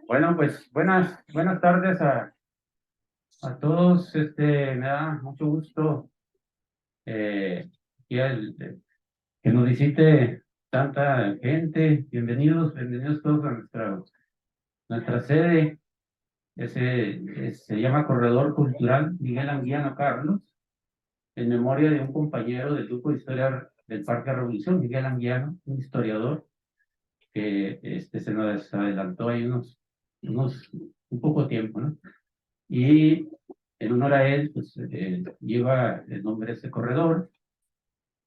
Bueno, pues buenas tardes a todos. Me da mucho gusto que nos visite tanta gente. Bienvenidos todos a nuestra sede. Se llama Corredor Cultural Miguel Anguiano Carlos, en memoria de un compañero del grupo de historia del Parque Revolución, Miguel Anguiano, un historiador que se nos adelantó ahí un poco tiempo, ¿no? Y en honor a él, pues lleva el nombre de este corredor.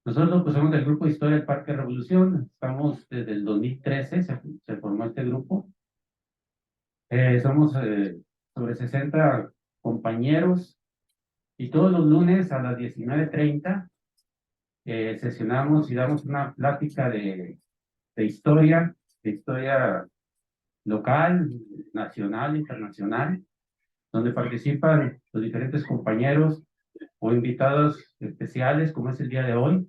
Nosotros pues somos del grupo de historia del Parque Revolución. Estamos desde el 2013, se formó este grupo. Somos sobre 60 compañeros y todos los lunes a las 19:30 sesionamos y damos una plática de historia local, nacional, internacional, donde participan los diferentes compañeros o invitados especiales, como es el día de hoy.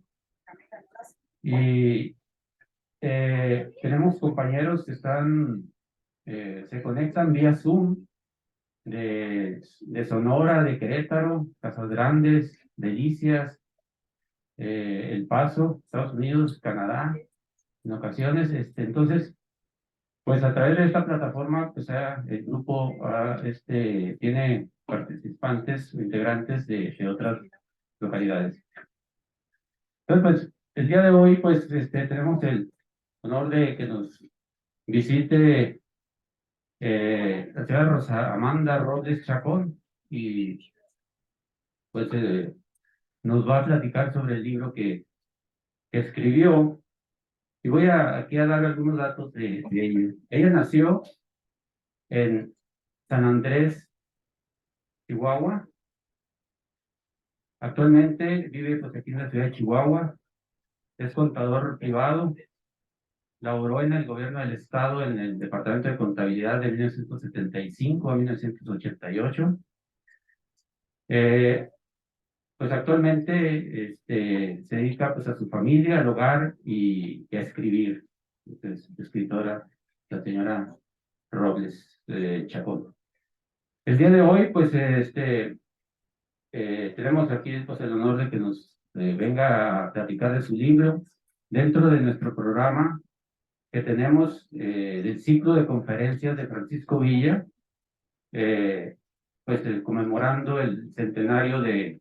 Y tenemos compañeros que se conectan vía Zoom de Sonora, de Querétaro, Casas Grandes, Delicias, El Paso, Estados Unidos, Canadá, en ocasiones. Entonces, pues a través de esta plataforma, pues el grupo tiene participantes o integrantes de otras localidades. Entonces, pues el día de hoy, pues tenemos el honor de que nos visite la señora Rosa Amanda Robles Chacón, y pues nos va a platicar sobre el libro que escribió. Y voy aquí a dar algunos datos de ella. Ella nació en San Andrés, Chihuahua. Actualmente vive pues aquí en la ciudad de Chihuahua. Es contador privado. Laboró en el gobierno del estado en el departamento de contabilidad de 1975 a 1988. Pues actualmente se dedica pues a su familia, al hogar y a escribir. Es escritora, la señora Robles Chacón. El día de hoy, pues tenemos aquí pues, el honor de que nos venga a platicar de su libro dentro de nuestro programa que tenemos del ciclo de conferencias de Francisco Villa, pues conmemorando el centenario de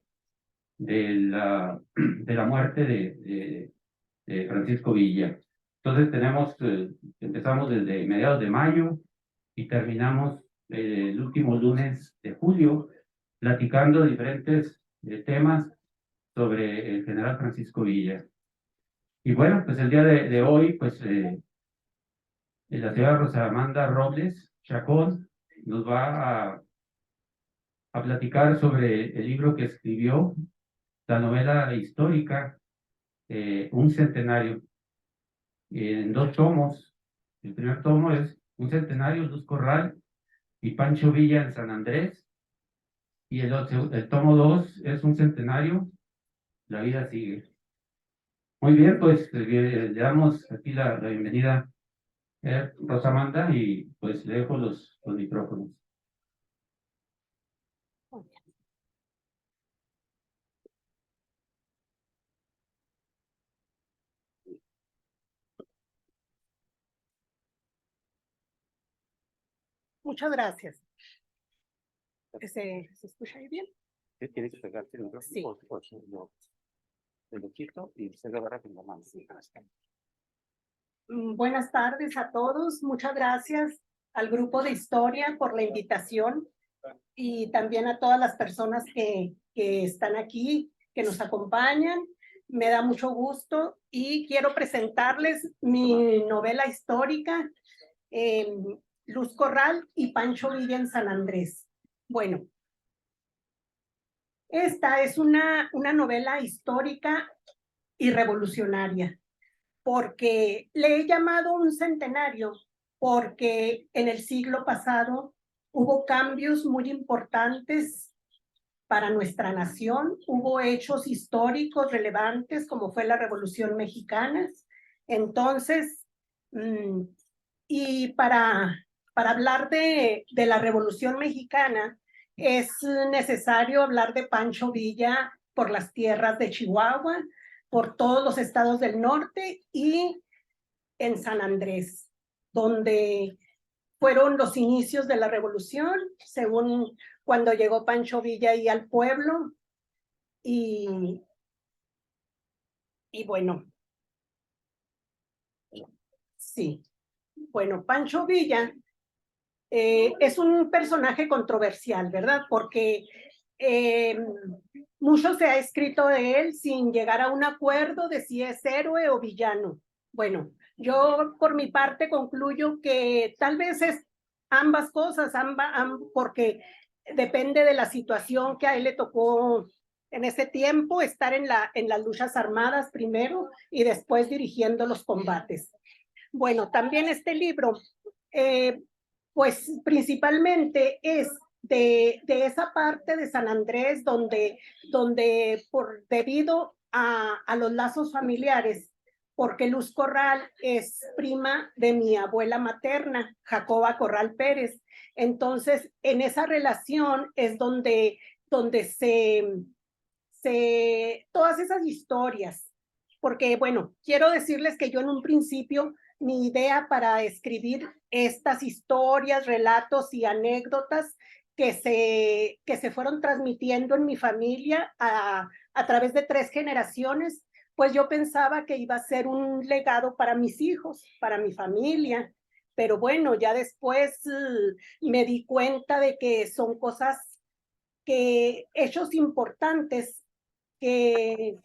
la muerte de Francisco Villa. Entonces empezamos desde mediados de mayo y terminamos el último lunes de julio platicando diferentes temas sobre el general Francisco Villa. Y bueno, pues el día de hoy, pues la señora Rosa Amanda Robles Chacón nos va a platicar sobre el libro que escribió, la novela histórica, Un Centenario, en 2 tomos. El primer tomo es Un Centenario, Luz Corral y Pancho Villa en San Andrés. Y el tomo 2 es Un Centenario, La Vida Sigue. Muy bien, pues le damos aquí la bienvenida a Rosa Amanda y pues le dejo los micrófonos. Muchas gracias. ¿Se escucha ahí bien? Sí, tiene que pegarte el micrófono. Sí. Te lo quito y se lo agarra con la mano. Sí. Buenas tardes a todos. Muchas gracias al grupo de historia por la invitación y también a todas las personas que están aquí, que nos acompañan. Me da mucho gusto y quiero presentarles mi novela histórica, Luz Corral y Pancho Villa en San Andrés. Bueno, esta es una novela histórica y revolucionaria, porque le he llamado un centenario, porque en el siglo pasado hubo cambios muy importantes para nuestra nación, hubo hechos históricos relevantes como fue la Revolución Mexicana. Entonces, Y para hablar de la Revolución Mexicana, es necesario hablar de Pancho Villa por las tierras de Chihuahua, por todos los estados del norte y en San Andrés, donde fueron los inicios de la revolución, según cuando llegó Pancho Villa ahí al pueblo. Y bueno, sí, bueno, Pancho Villa es un personaje controversial, ¿verdad? Porque mucho se ha escrito de él sin llegar a un acuerdo de si es héroe o villano. Bueno, yo por mi parte concluyo que tal vez es ambas cosas, porque depende de la situación que a él le tocó en ese tiempo, estar en las luchas armadas primero y después dirigiendo los combates. Bueno, también este libro, pues principalmente es de esa parte de San Andrés donde debido a los lazos familiares, porque Luz Corral es prima de mi abuela materna, Jacoba Corral Pérez. Entonces, en esa relación es donde todas esas historias, porque bueno, quiero decirles que yo en un principio mi idea para escribir estas historias, relatos y anécdotas que se fueron transmitiendo en mi familia a través de 3 generaciones, pues yo pensaba que iba a ser un legado para mis hijos, para mi familia. Pero bueno, ya después me di cuenta de que son cosas, hechos importantes que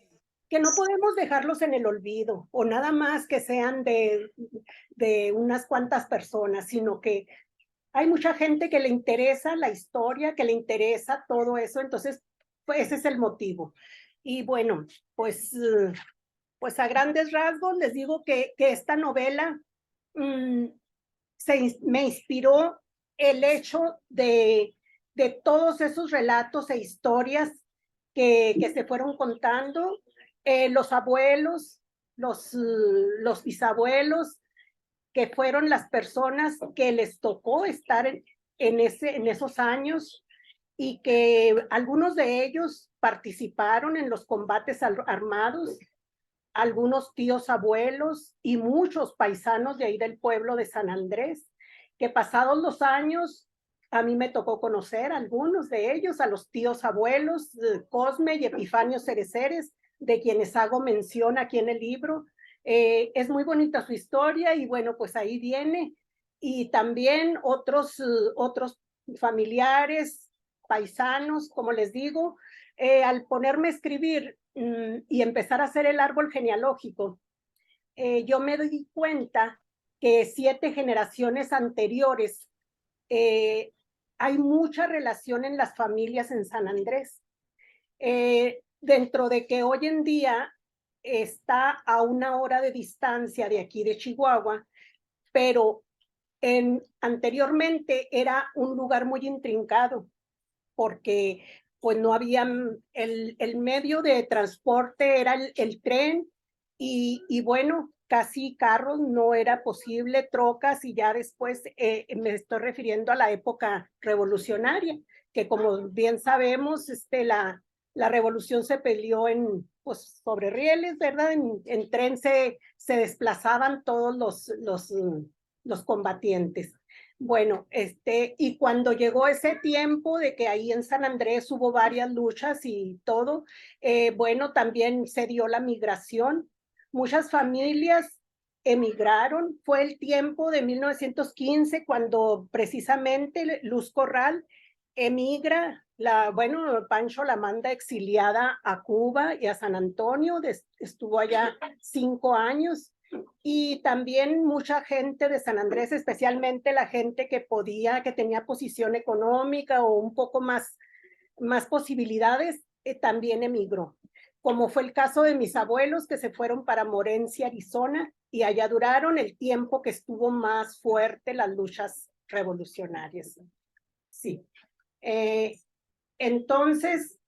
no podemos dejarlos en el olvido o nada más que sean de unas cuantas personas, sino que hay mucha gente que le interesa la historia, que le interesa todo eso, entonces pues ese es el motivo. Y bueno, pues a grandes rasgos les digo que esta novela me inspiró el hecho de todos esos relatos e historias que se fueron contando, los abuelos, los bisabuelos, que fueron las personas que les tocó estar en esos años y que algunos de ellos participaron en los combates armados, algunos tíos abuelos y muchos paisanos de ahí del pueblo de San Andrés, que pasados los años a mí me tocó conocer a algunos de ellos, a los tíos abuelos, Cosme y Epifanio Cereceres, de quienes hago mención aquí en el libro. Es muy bonita su historia y bueno, pues ahí viene. Y también otros familiares, paisanos, como les digo, al ponerme a escribir y empezar a hacer el árbol genealógico, yo me di cuenta que 7 generaciones anteriores, hay mucha relación en las familias en San Andrés. Dentro de que hoy en día está a 1 hora de distancia de aquí de Chihuahua, pero anteriormente era un lugar muy intrincado, porque pues no había el medio de transporte, era el tren, y bueno, casi carros no era posible, trocas, y ya después me estoy refiriendo a la época revolucionaria, que como bien sabemos, la revolución se peleó pues, sobre rieles, ¿verdad? En tren se desplazaban todos los combatientes. Bueno, y cuando llegó ese tiempo de que ahí en San Andrés hubo varias luchas y todo, bueno, también se dio la migración. Muchas familias emigraron. Fue el tiempo de 1915 cuando precisamente Luz Corral emigra. Bueno, Pancho la manda exiliada a Cuba y a San Antonio, estuvo allá 5 años. Y también mucha gente de San Andrés, especialmente la gente que tenía posición económica o un poco más posibilidades, también emigró. Como fue el caso de mis abuelos que se fueron para Morencia, Arizona, y allá duraron el tiempo que estuvo más fuerte las luchas revolucionarias. Sí. Entonces,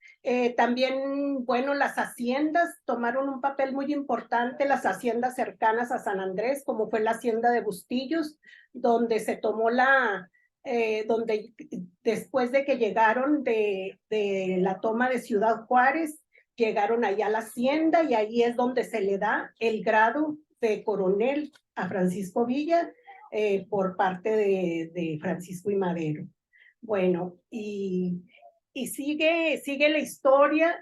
También, bueno, las haciendas tomaron un papel muy importante, las haciendas cercanas a San Andrés, como fue la hacienda de Bustillos, donde se tomó donde después de que llegaron de la toma de Ciudad Juárez, llegaron allá a la hacienda y ahí es donde se le da el grado de coronel a Francisco Villa por parte de Francisco I. Madero. Bueno, y sigue la historia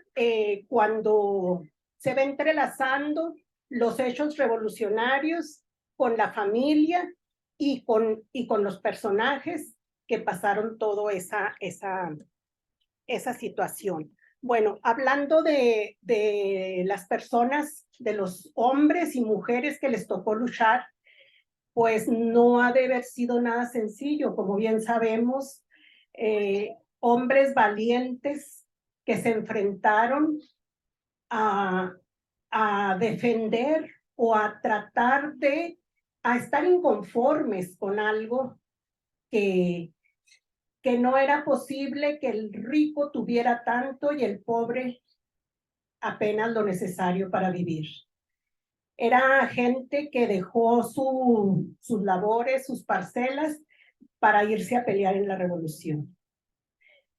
cuando se va entrelazando los hechos revolucionarios con la familia y con los personajes que pasaron toda esa situación. Bueno, hablando de las personas, de los hombres y mujeres que les tocó luchar, pues no ha de haber sido nada sencillo, como bien sabemos, hombres valientes que se enfrentaron a, defender o a tratar a estar inconformes con algo que no era posible que el rico tuviera tanto y el pobre apenas lo necesario para vivir. Era gente que dejó sus labores, sus parcelas, para irse a pelear en la revolución.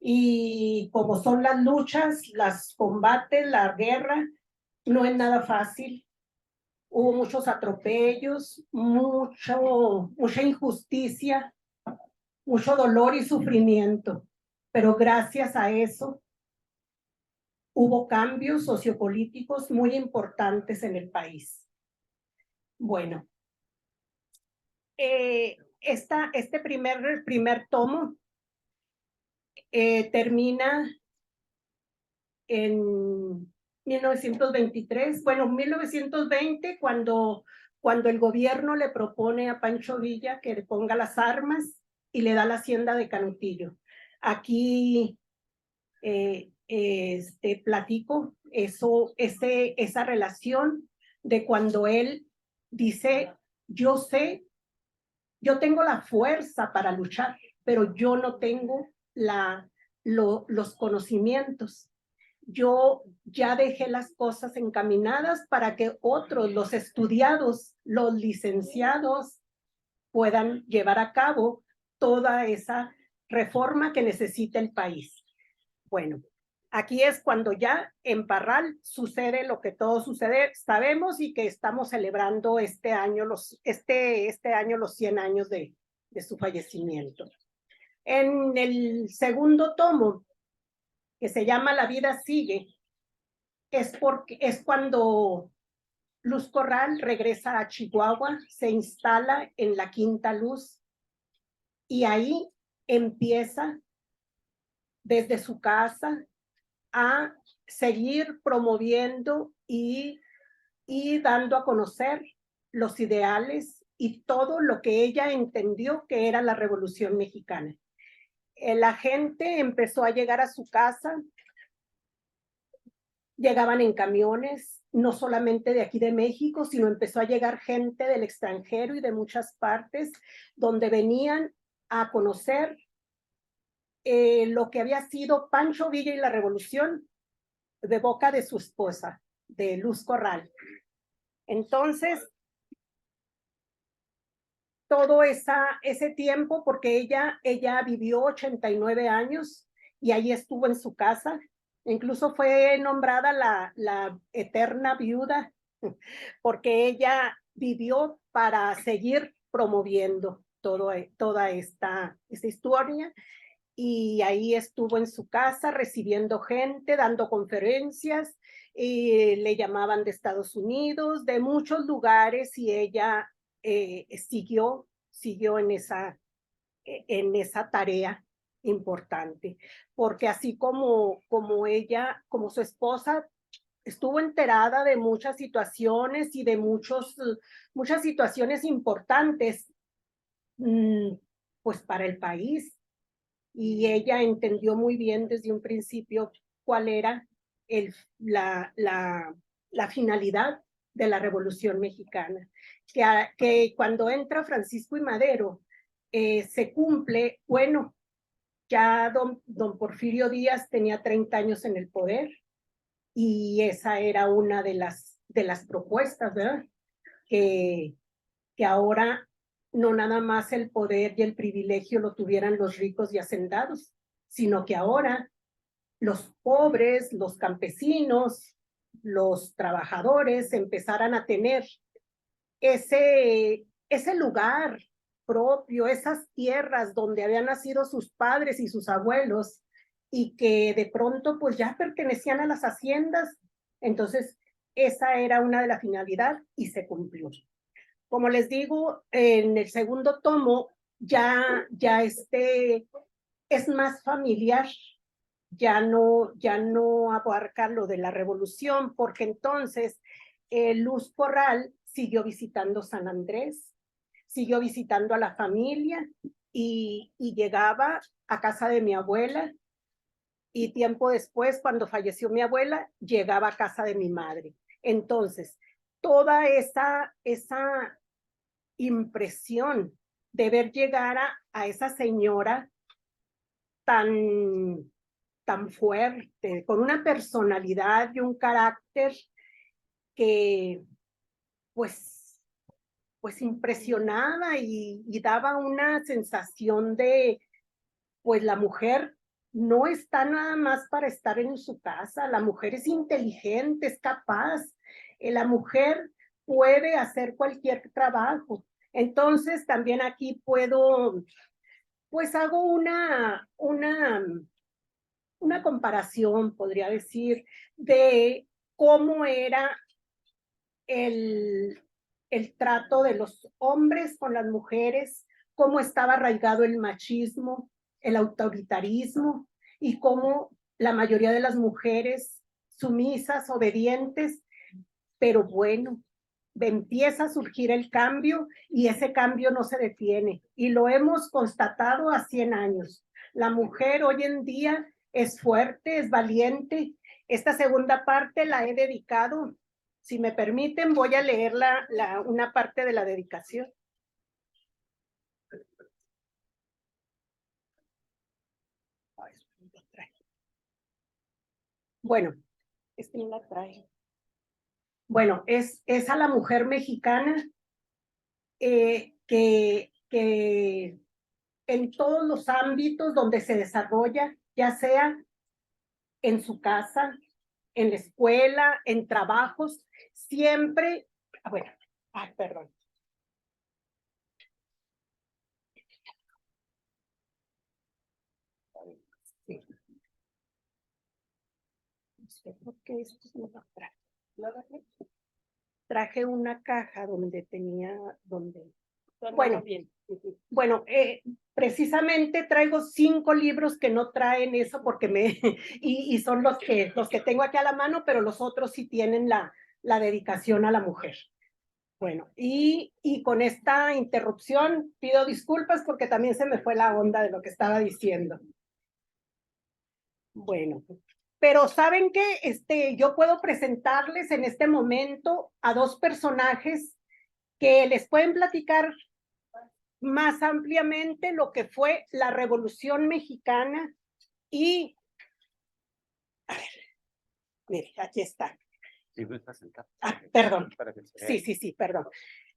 Y como son las luchas, los combates, la guerra, no es nada fácil. Hubo muchos atropellos, mucha injusticia, mucho dolor y sufrimiento. Pero gracias a eso hubo cambios sociopolíticos muy importantes en el país. Bueno, este primer tomo termina en 1923, bueno, 1920, cuando el gobierno le propone a Pancho Villa que le ponga las armas y le da la hacienda de Canutillo. Aquí platico esa relación de cuando él dice, yo tengo la fuerza para luchar, pero yo no tengo los conocimientos. Yo ya dejé las cosas encaminadas para que otros, los estudiados, los licenciados, puedan llevar a cabo toda esa reforma que necesita el país. Bueno, aquí es cuando ya en Parral sucede lo que todos sabemos y que estamos celebrando este año los 100 años de su fallecimiento. En el segundo tomo, que se llama La vida sigue, es cuando Luz Corral regresa a Chihuahua, se instala en la Quinta Luz y ahí empieza desde su casa a seguir promoviendo y dando a conocer los ideales y todo lo que ella entendió que era la Revolución Mexicana. La gente empezó a llegar a su casa, llegaban en camiones, no solamente de aquí de México, sino empezó a llegar gente del extranjero y de muchas partes, donde venían a conocer lo que había sido Pancho Villa y la Revolución de boca de su esposa, de Luz Corral. Entonces, todo ese tiempo, porque ella vivió 89 años y ahí estuvo en su casa, incluso fue nombrada la eterna viuda, porque ella vivió para seguir promoviendo toda esta historia, y ahí estuvo en su casa recibiendo gente, dando conferencias, y le llamaban de Estados Unidos, de muchos lugares, y ella siguió en esa tarea importante, porque así como ella, como su esposa, estuvo enterada de muchas situaciones y de muchas situaciones importantes, pues para el país, y ella entendió muy bien desde un principio cuál era la finalidad de la Revolución Mexicana, que cuando entra Francisco I. Madero se cumple, bueno, Ya don Porfirio Díaz tenía 30 años en el poder y esa era una de las propuestas, ¿verdad? Que ahora no nada más el poder y el privilegio lo tuvieran los ricos y hacendados, sino que ahora los pobres, los campesinos, los trabajadores empezaran a tener ese lugar propio, esas tierras donde habían nacido sus padres y sus abuelos y que de pronto pues ya pertenecían a las haciendas. Entonces, esa era una de las finalidades y se cumplió. Como les digo, en el segundo tomo ya es más familiar, ya no abarca lo de la revolución, porque entonces Luz Corral siguió visitando San Andrés, siguió visitando a la familia y llegaba a casa de mi abuela y tiempo después, cuando falleció mi abuela, llegaba a casa de mi madre. Entonces, toda esa impresión de ver llegar a esa señora tan fuerte, con una personalidad y un carácter que pues impresionaba y daba una sensación de pues la mujer no está nada más para estar en su casa, la mujer es inteligente, es capaz, la mujer puede hacer cualquier trabajo. Entonces también aquí puedo, pues hago una comparación, podría decir, de cómo era el, el trato de los hombres con las mujeres, cómo estaba arraigado el machismo, el autoritarismo y cómo la mayoría de las mujeres sumisas, obedientes, pero bueno, empieza a surgir el cambio y ese cambio no se detiene. Y lo hemos constatado a 100 años. La mujer hoy en día es fuerte, es valiente. Esta segunda parte la he dedicado. Si me permiten, voy a leer una parte de la dedicación. Bueno, este no la trae. Bueno, es a la mujer mexicana que en todos los ámbitos donde se desarrolla, ya sea en su casa, en la escuela, en trabajos, siempre, bueno, perdón. Sí. No sé por qué esto no lo traje. Traje una caja donde bueno, bien. Bueno, precisamente traigo 5 libros que no traen eso porque y son los que tengo aquí a la mano, pero los otros sí tienen la dedicación a la mujer. Bueno, y con esta interrupción pido disculpas porque también se me fue la onda de lo que estaba diciendo. Bueno, pero ¿saben qué? Yo puedo presentarles en este momento a 2 personajes que les pueden platicar más ampliamente lo que fue la Revolución Mexicana y, a ver, mire, aquí está. Perdón. Sí, perdón.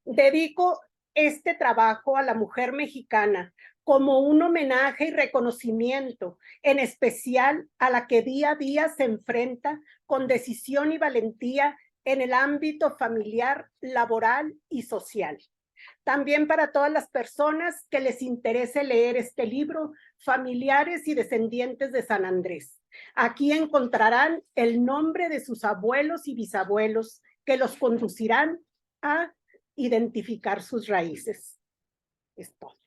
Dedico este trabajo a la mujer mexicana como un homenaje y reconocimiento, en especial a la que día a día se enfrenta con decisión y valentía en el ámbito familiar, laboral y social. También para todas las personas que les interese leer este libro, familiares y descendientes de San Andrés. Aquí encontrarán el nombre de sus abuelos y bisabuelos que los conducirán a identificar sus raíces. Es todo.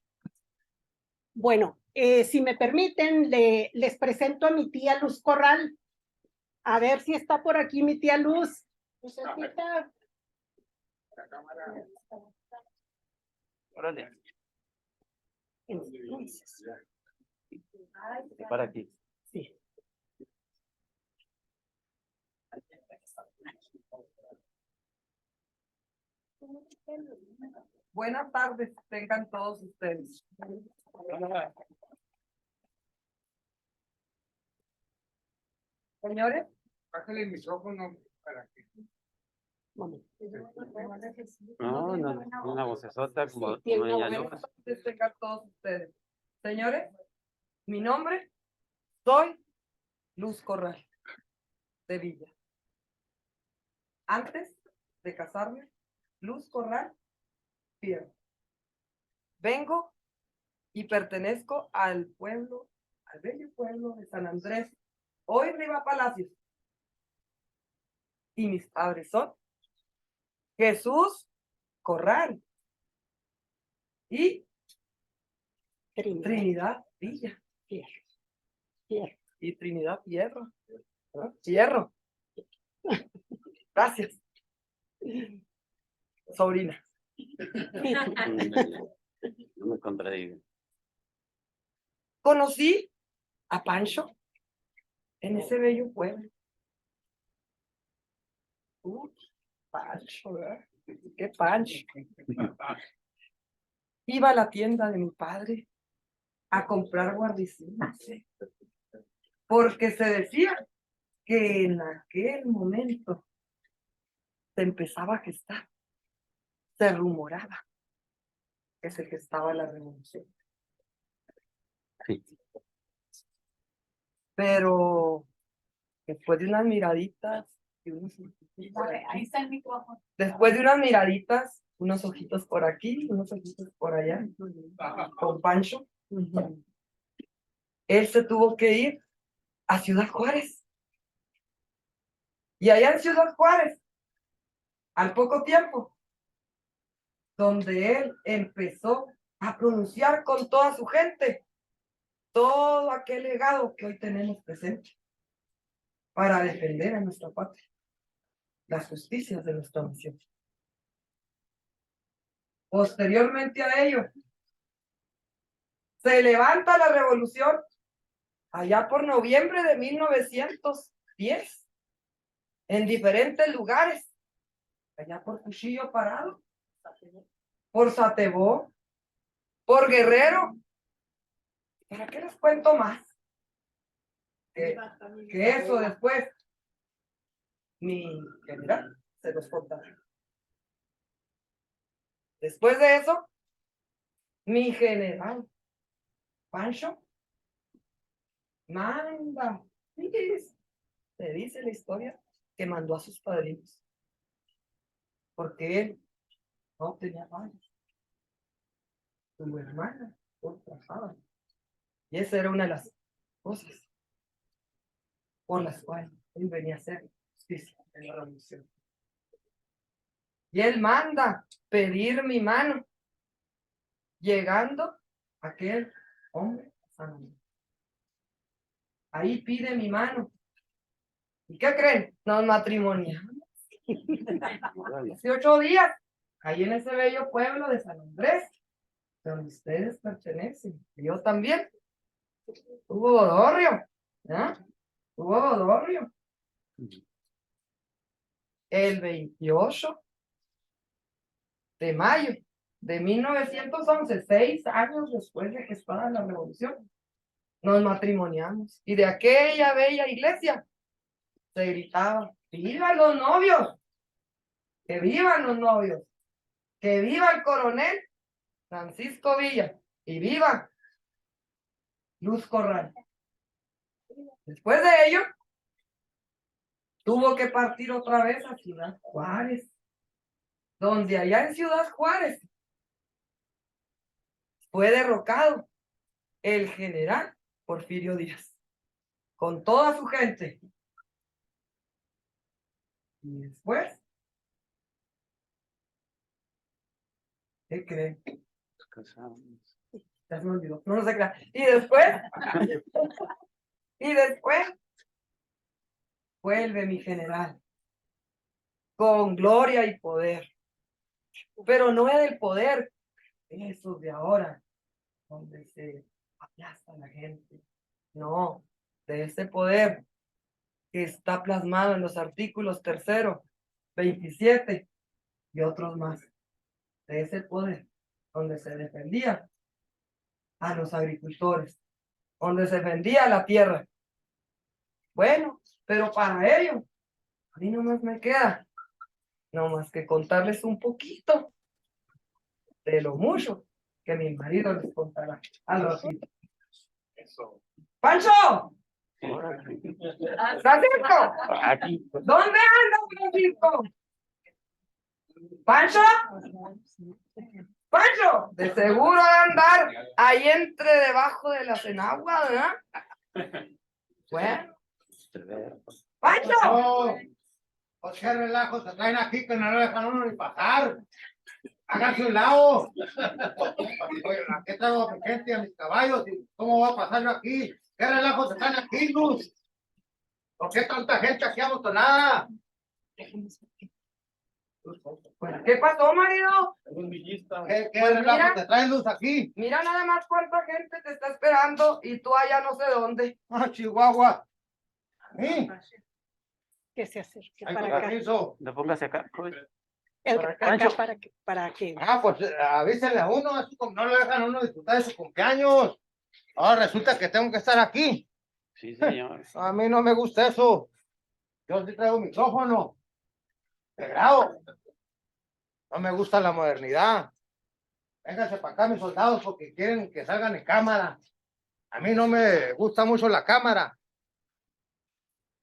Bueno, si me permiten, les presento a mi tía Luz Corral. A ver si está por aquí mi tía Luz. La cámara. Órale. Entonces. Para aquí. Sí. Buenas tardes, tengan todos ustedes. Señores, Bájale el micrófono para que. No, una vocesota como doña Luz. tengan todos ustedes. Señores, mi nombre, soy Luz Corral, de Villa. Antes de casarme, Luz Corral Fierro. Vengo y pertenezco al pueblo, al bello pueblo de San Andrés, hoy Riva Palacios. Y mis padres son Jesús Corral y Trinidad Villa. Fierro. Y Trinidad Fierro. ¿Ah? Fierro. Gracias. Sobrina. No me contradigo. Conocí a Pancho en ese bello pueblo. Pancho, ¿verdad? Qué Pancho. Iba a la tienda de mi padre a comprar guarniciones, porque se decía que en aquel momento se empezaba a gestar, se rumoraba que se gestaba la revolución. Sí. Pero después de unas miraditas y Ahí está el micrófono. después de unas miraditas, unos ojitos por aquí, unos ojitos por allá, con Pancho, él se tuvo que ir a Ciudad Juárez. Y allá en Ciudad Juárez, al poco tiempo, donde él empezó a pronunciar con toda su gente todo aquel legado que hoy tenemos presente para defender a nuestra patria, las justicias de nuestra nación. Posteriormente a ello, se levanta la revolución allá por noviembre de 1910, en diferentes lugares, allá por Cuchillo Parado, por Satebó, por Guerrero. ¿Para qué les cuento más? Que eso después mi general se los contará. Después de eso, mi general Pancho manda, se dice la historia, que mandó a sus padrinos, porque él no tenía padres. Su hermana no trabajaba. Y esa era una de las cosas por las cuales él venía a hacer justicia en la revolución. Y él manda pedir mi mano, llegando aquel hombre a San Andrés. Ahí pide mi mano. ¿Y qué creen? Nos matrimoniamos. 18 días, ahí en ese bello pueblo de San Andrés, donde ustedes pertenecen. Y yo también. Hubo bodorrio, ¿no? Hubo bodorrio. El 28 de mayo de 1911, 6 años después de gestada la revolución, nos matrimoniamos. Y de aquella bella iglesia se gritaba: ¡vivan los novios! ¡Que vivan los novios! ¡Que viva el coronel Francisco Villa! ¡Y viva Luz Corral! Después de ello, tuvo que partir otra vez a Ciudad Juárez, donde allá en Ciudad Juárez fue derrocado el general Porfirio Díaz, con toda su gente. Y después, ¿qué creen? Ya se me olvidó, no se crea. Y después, vuelve mi general, con gloria y poder. Pero no es el poder, esos de ahora, donde se aplasta a la gente. No, de ese poder que está plasmado en los artículos 3º, 27 y otros más. De ese poder donde se defendía a los agricultores, donde se defendía la tierra. Bueno, Pero para ello, a mí nomás me queda, nomás que contarles un poquito de lo mucho que mi marido les contará al ratito. ¡Pancho! ¡Francisco! Aquí. ¿Dónde andas, Francisco? ¿Pancho? ¡Pancho! De seguro de andar ahí debajo de las enaguas, ¿verdad? Bueno. ¡Pancho! No, pues qué relajo se traen aquí que no lo dejan uno ni pasar. Háganse un lado. Oye, ¿a qué traigo a mi gente y a mis caballos? ¿Y cómo va a pasar yo aquí? ¿Qué relajo se traen aquí, Luz? ¿Por qué tanta gente aquí amontonada? ¿Qué pasó, marido? ¿Qué Pues relajo mira. te traen, Luz, aquí? Mira nada más cuánta gente te está esperando y tú allá no sé dónde. Ah, Chihuahua. ¿Sí? Que se acerque Ay, para con acá. permiso. No póngase acá. Acá para que. Ah, pues avísenle a uno, así como no lo dejan a uno disfrutar de su cumpleaños. Ahora resulta que tengo que estar aquí. Sí, señor. A mí no me gusta eso. Yo sí traigo micrófono. De grado. No me gusta la modernidad. Vénganse para acá, mis soldados, porque quieren que salgan en cámara. A mí no me gusta mucho la cámara.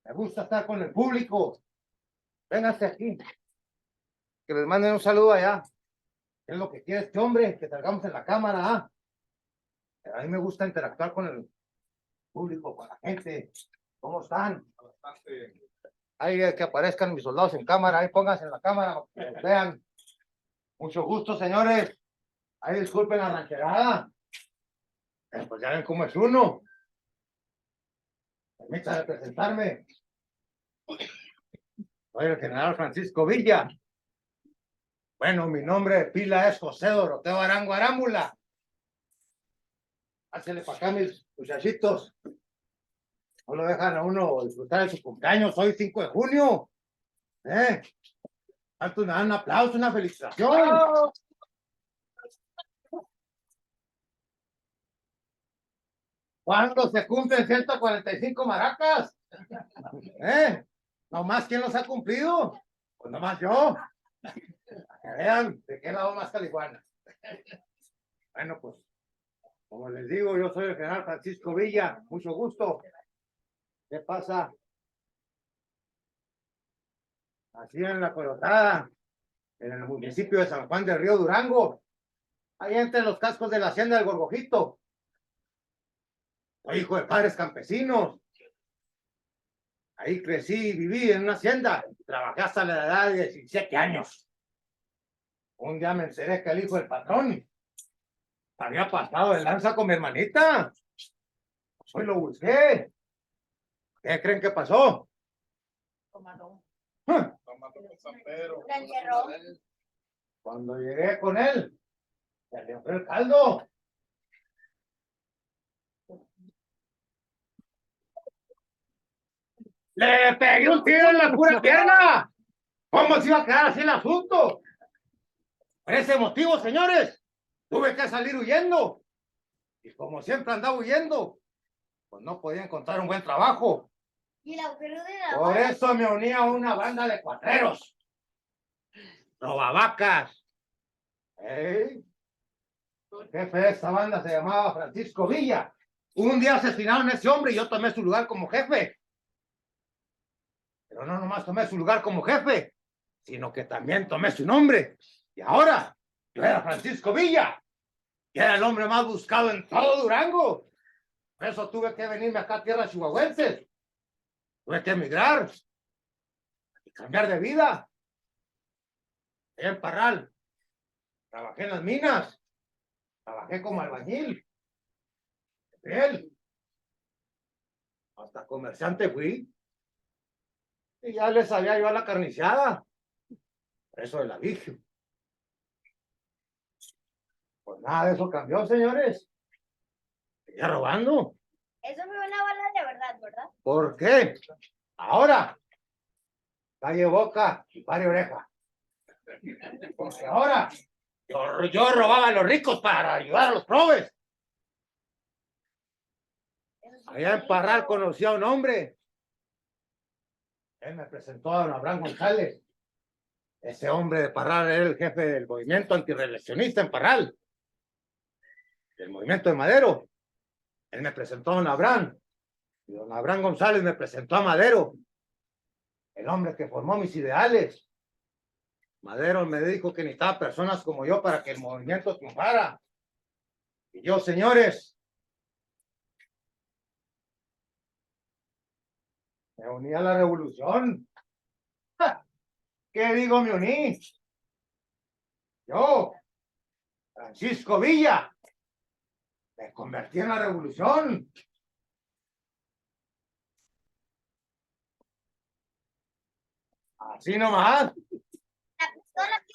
Me gusta estar con el público. Vénganse aquí. Que les manden un saludo allá. Es lo que quiere este hombre, que salgamos en la cámara. ¿Ah? A mí me gusta interactuar con el público, con la gente. ¿Cómo están? Ahí que aparezcan mis soldados en cámara, ahí pónganse en la cámara, que los vean. Mucho gusto, señores. Ahí disculpen la rancherada. Pues ya ven cómo es uno. Permítanme presentarme. Soy el general Francisco Villa. Bueno, mi nombre de pila es José Doroteo Arango Arámbula. Hácenle para acá, mis muchachitos. No lo dejan a uno disfrutar de su cumpleaños hoy, 5 de junio. Tanto me dan un aplauso, una felicitación. ¿Cuándo se cumplen 145 maracas? ¿Nomás quién los ha cumplido? Pues nomás yo. Que vean de qué lado más calijuana. Bueno, pues, como les digo, yo soy el general Francisco Villa. Mucho gusto. ¿Qué pasa? Así en la Colotada, en el municipio de San Juan del Río Durango, ahí entre los cascos de la hacienda del Gorgojito. Soy hijo de padres campesinos. Ahí crecí y viví en una hacienda. Trabajé hasta la edad de 17 años. Un día me enteré que el hijo del patrón había pasado de lanza con mi hermanita. Pues hoy lo busqué. ¿Qué creen que pasó? Cuando llegué con él, se le fue el caldo. Le pegué un tiro en la pura pierna. ¿Cómo se iba a quedar así el asunto? Por ese motivo, señores, tuve que salir huyendo. Y como siempre andaba huyendo, pues no podía encontrar un buen trabajo. ¿Y el agujero de la Por bala? eso me uní a una banda de cuatreros. Robavacas. El jefe de esta banda se llamaba Francisco Villa. Un día asesinaron a ese hombre y yo tomé su lugar como jefe. Pero no nomás tomé su lugar como jefe, sino que también tomé su nombre. Y ahora, yo era Francisco Villa. Y era el hombre más buscado en todo Durango. Por eso tuve que venirme acá a tierras chihuahuenses. Tuve que emigrar y cambiar de vida. En Parral. Trabajé en las minas. Trabajé como albañil. Él. Hasta comerciante fui. Y ya le sabía yo a la carniceada. Por eso de la vigio. Pues nada de eso cambió, señores. Seguía robando. Eso fue una bala de verdad, ¿verdad? ¿Por qué? Ahora, calle boca y pare oreja. Porque ahora yo robaba a los ricos para ayudar a los pobres. Eso sí. Allá en Parral conocí a un hombre. Él me presentó a don Abraham González. Ese hombre de Parral era el jefe del movimiento antirreeleccionista en Parral. Del movimiento de Madero. Él me presentó a don Abraham. Y don Abraham González me presentó a Madero. El hombre que formó mis ideales. Madero me dijo que necesitaba personas como yo para que el movimiento triunfara. Y yo, señores, me uní a la revolución. ¡Ja! ¿Qué digo me uní? Yo, Francisco Villa, me convertí en la revolución. Así nomás. La pistola que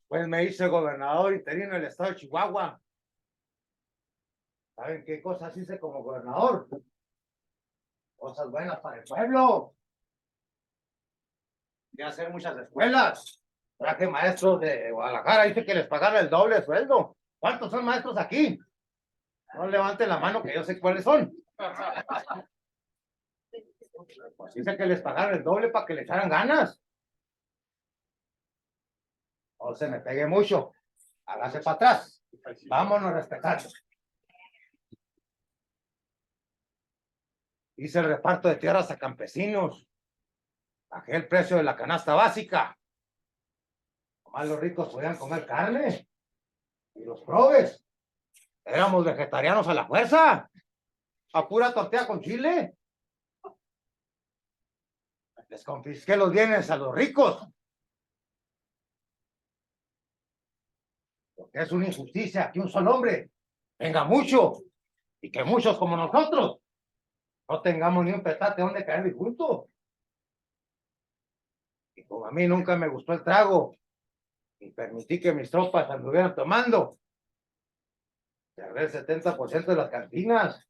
Pues me hice gobernador interino del estado de Chihuahua. ¿Saben qué cosas hice como gobernador? Cosas buenas para el pueblo. De hacer muchas escuelas. Traje maestros de Guadalajara, dice que les pagaron el doble de sueldo. ¿Cuántos son maestros aquí? No levanten la mano que yo sé cuáles son. Pues dice que les pagaron el doble para que le echaran ganas. O se me pegue mucho. Hágase para atrás. Vámonos respetando. Hice el reparto de tierras a campesinos. Bajé el precio de la canasta básica. Nomás los ricos podían comer carne. Y los probes. Éramos vegetarianos a la fuerza. A pura tortilla con chile. Les confisqué los bienes a los ricos. Porque es una injusticia que un solo hombre tenga mucho. Y que muchos como nosotros no tengamos ni un petate donde caer disjunto. Y como a mí nunca me gustó el trago, y permití que mis tropas anduvieran tomando, cerré el 70% de las cantinas.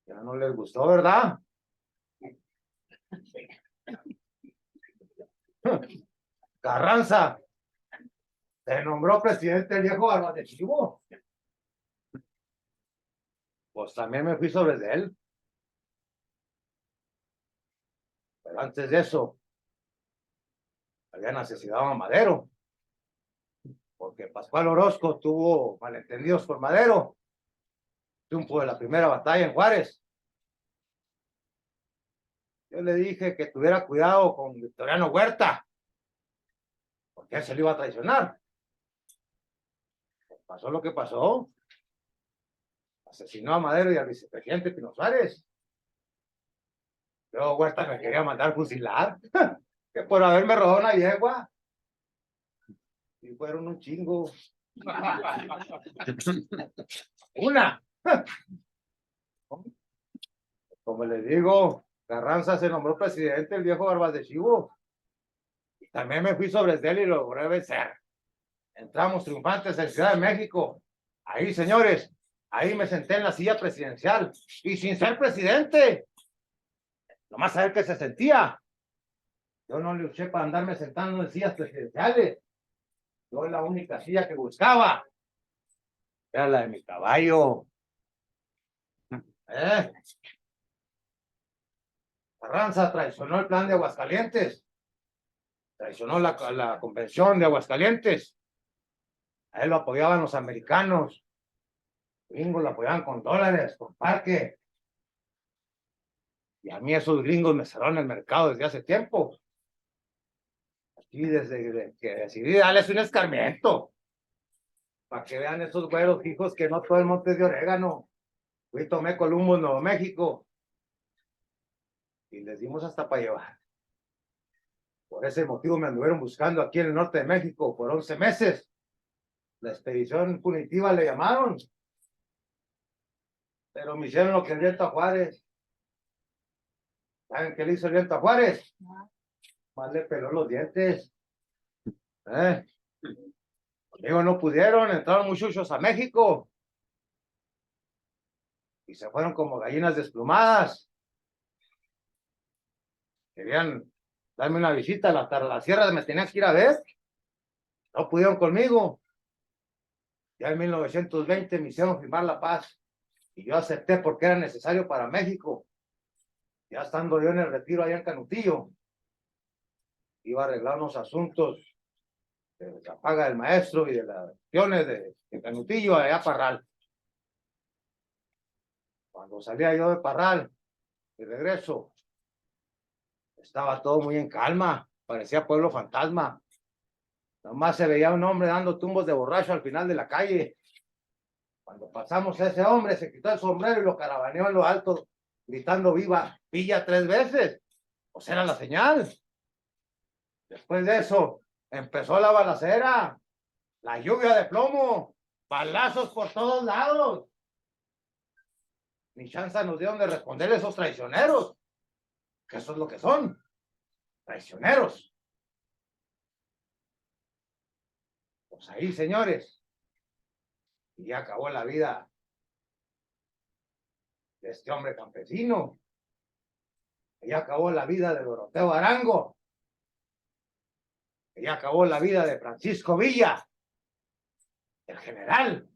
Ya no les gustó, ¿verdad? Carranza se nombró presidente el viejo Barbas de Chivo. Pues también me fui sobre de él. Pero antes de eso, habían asesinado a Madero. Porque Pascual Orozco tuvo malentendidos con Madero. Triunfo de la primera batalla en Juárez. Yo le dije que tuviera cuidado con Victoriano Huerta. Porque él se lo iba a traicionar. Pasó lo que pasó. Asesinó a Madero y al vicepresidente Pino Suárez. Luego Huerta me quería mandar fusilar. Que por haberme robado una yegua. Y fueron un chingo. Una. Como les digo, Carranza se nombró presidente, el viejo Barbas de Chivo. Y también me fui sobre él y lo logré vencer. Entramos triunfantes en Ciudad de México. Ahí, señores, ahí me senté en la silla presidencial. Y sin ser presidente. Nomás saber qué se sentía. Yo no luché para andarme sentando en sillas presidenciales. Yo la única silla que buscaba era la de mi caballo. Carranza traicionó el plan de Aguascalientes. Traicionó la convención de Aguascalientes. A él lo apoyaban los americanos. Gringos lo apoyaban con dólares, con parque. Y a mí esos gringos me cerraron el mercado desde hace tiempo. Aquí desde que decidí darles un escarmiento. Para que vean esos güeros hijos que no todo el monte es de orégano. Fui y tomé Columbus, Nuevo México. Y les dimos hasta para llevar. Por ese motivo me anduvieron buscando aquí en el norte de México por 11 meses. La expedición punitiva le llamaron. Pero me hicieron lo que el viento a Juárez. ¿Saben qué le hizo el viento a Juárez? Más le peló los dientes. Digo, no pudieron, entraron muchachos a México. Y se fueron como gallinas desplumadas. Querían darme una visita hasta la sierra, me tenían que ir a ver. No pudieron conmigo. Ya en 1920 me hicieron firmar la paz y yo acepté porque era necesario para México. Ya estando yo en el retiro allá en Canutillo, iba a arreglar unos asuntos de la paga del maestro y de las acciones de Canutillo allá a Parral. Cuando salía yo de Parral, de regreso, estaba todo muy en calma, parecía pueblo fantasma. Nomás se veía un hombre dando tumbos de borracho al final de la calle. Cuando pasamos a ese hombre, se quitó el sombrero y lo carabaneó en lo alto, gritando viva Villa 3 veces. O sea, era la señal. Después de eso, empezó la balacera, la lluvia de plomo, balazos por todos lados. Ni chance nos dieron de responder esos traicioneros, que eso es lo que son, traicioneros. Pues ahí, señores, y ya acabó la vida de este hombre campesino. Y ya acabó la vida de Doroteo Arango. Y ya acabó la vida de Francisco Villa, el general.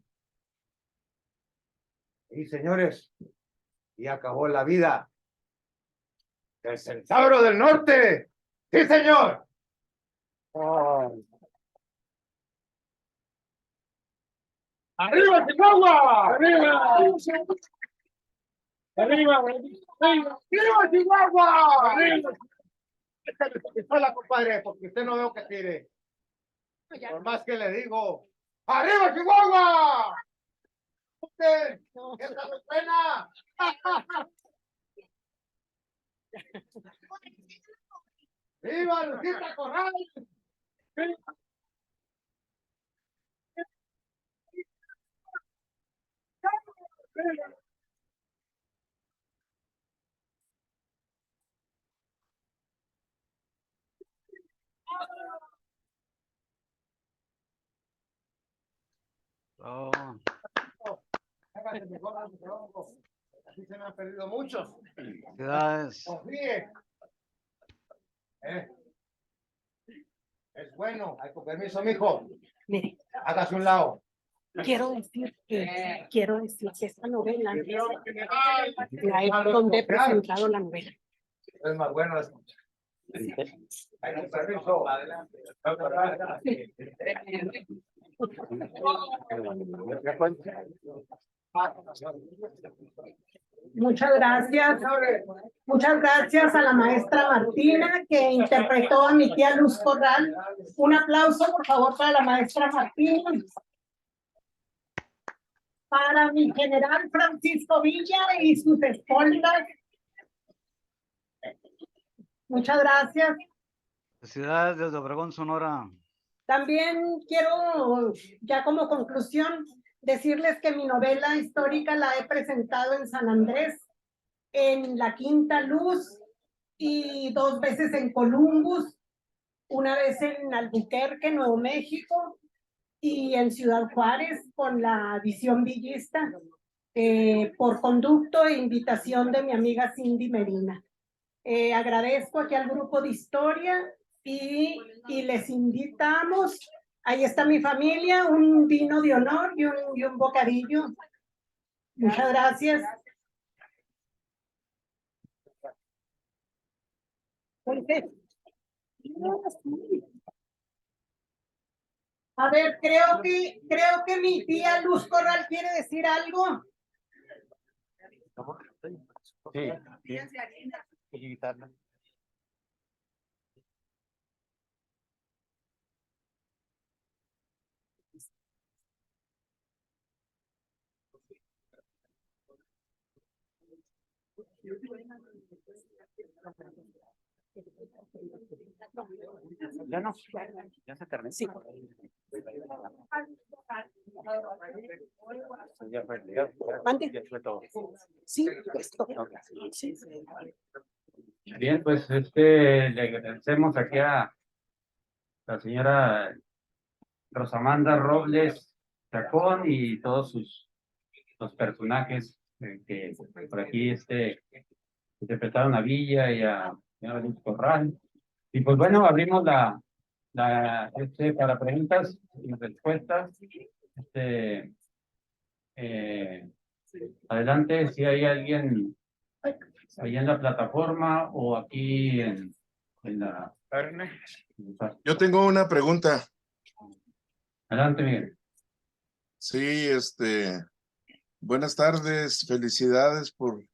Y señores, y acabó la vida del Centauro del Norte. ¡Sí, señor! Oh. ¡Arriba, Chihuahua! ¡Arriba! ¡Arriba! ¡Arriba, Chihuahua! ¡Arriba! Hola, compadre, porque usted no veo que tire. Por más que le digo, ¡arriba, Chihuahua! ¡Usted! ¡Esta no es pena! ¡Viva Lucita Corral! Oh, Así se me han perdido muchos. felicidades. Confíe. Es bueno. Ay, con permiso, mijo. Mire, Hágase un lado. quiero decir que esta novela la he donde he presentado la novela. Es más bueno. Ay, con permiso. Adelante. Muchas gracias. Muchas gracias a la maestra Martina que interpretó a mi tía Luz Corral. Un aplauso, por favor, para la maestra Martina. Para mi general Francisco Villa y sus escoltas. Muchas gracias. Felicidades desde Obregón, Sonora. También quiero, ya como conclusión, decirles que mi novela histórica la he presentado en San Andrés, en La Quinta Luz y 2 veces en Columbus, una vez en Albuquerque, Nuevo México, y en Ciudad Juárez con la Visión Villista, por conducto e invitación de mi amiga Cindy Medina. Agradezco aquí al grupo de historia y les invitamos. Ahí está mi familia, un vino de honor y un bocadillo. Muchas gracias. A ver, creo que mi tía Luz Corral quiere decir algo. Sí. Guitarra. Ya no, ya se terminó. Sí. Ya fue, Mande. ya fue todo. Sí, esto. Sí. Bien, pues le agradecemos aquí a la señora Rosamanda Robles Chacón y todos los personajes que por aquí interpretaron a Villa y a Luz Corral. Y pues bueno, abrimos para preguntas y respuestas. Adelante, si hay alguien ahí en la plataforma o aquí en la... Yo tengo una pregunta. Adelante, Miguel. Sí, buenas tardes, felicidades por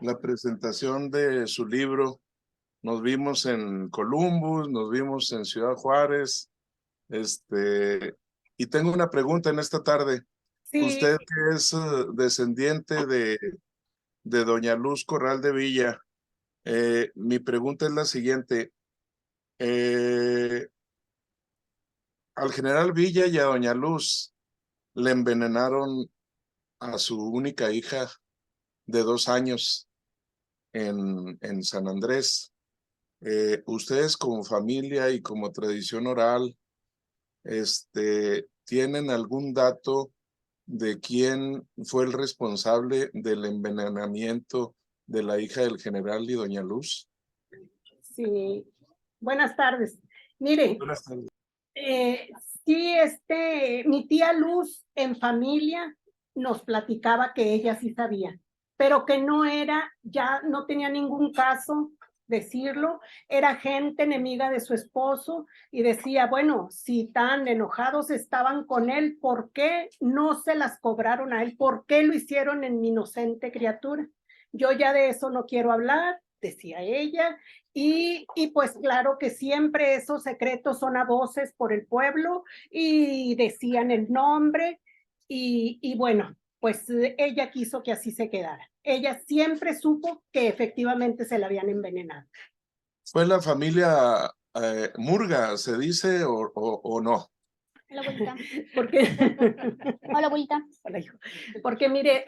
la presentación de su libro. Nos vimos en Columbus, nos vimos en Ciudad Juárez, y tengo una pregunta en esta tarde. Sí, Usted que es descendiente de Doña Luz Corral de Villa, mi pregunta es la siguiente. Al general Villa y a Doña Luz le envenenaron a su única hija de 2 años en San Andrés. Ustedes como familia y como tradición oral, ¿tienen algún dato de quién fue el responsable del envenenamiento de la hija del general y Doña Luz? sí. Buenas tardes. Mire, Buenas tardes. sí, mi tía Luz en familia nos platicaba que ella sí sabía, pero que no era, ya no tenía ningún caso decirlo, era gente enemiga de su esposo y decía, bueno, si tan enojados estaban con él, ¿por qué no se las cobraron a él? ¿Por qué lo hicieron en mi inocente criatura? Yo ya de eso no quiero hablar, decía ella, y pues claro que siempre esos secretos son a voces por el pueblo y decían el nombre y bueno, pues ella quiso que así se quedara. Ella siempre supo que efectivamente se la habían envenenado. ¿Fue la familia Murga, se dice, o no? Hola, abuelita. Porque, Hola, abuelita. hola, hijo. Porque mire,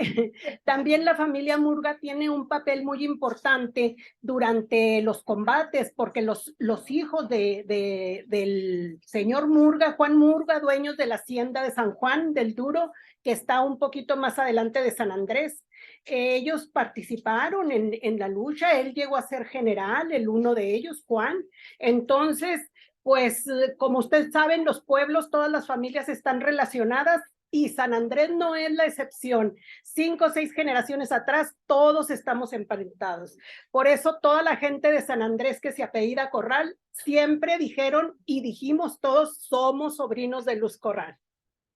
también la familia Murga tiene un papel muy importante durante los combates, porque los hijos del señor Murga, Juan Murga, dueños de la hacienda de San Juan del Duro, que está un poquito más adelante de San Andrés, ellos participaron en la lucha, él llegó a ser general, el uno de ellos, Juan. Entonces, pues como ustedes saben, los pueblos, todas las familias están relacionadas y San Andrés no es la excepción. 5 o 6 generaciones atrás, todos estamos emparentados. Por eso toda la gente de San Andrés que se apellida Corral, siempre dijeron y dijimos todos, somos sobrinos de Luz Corral.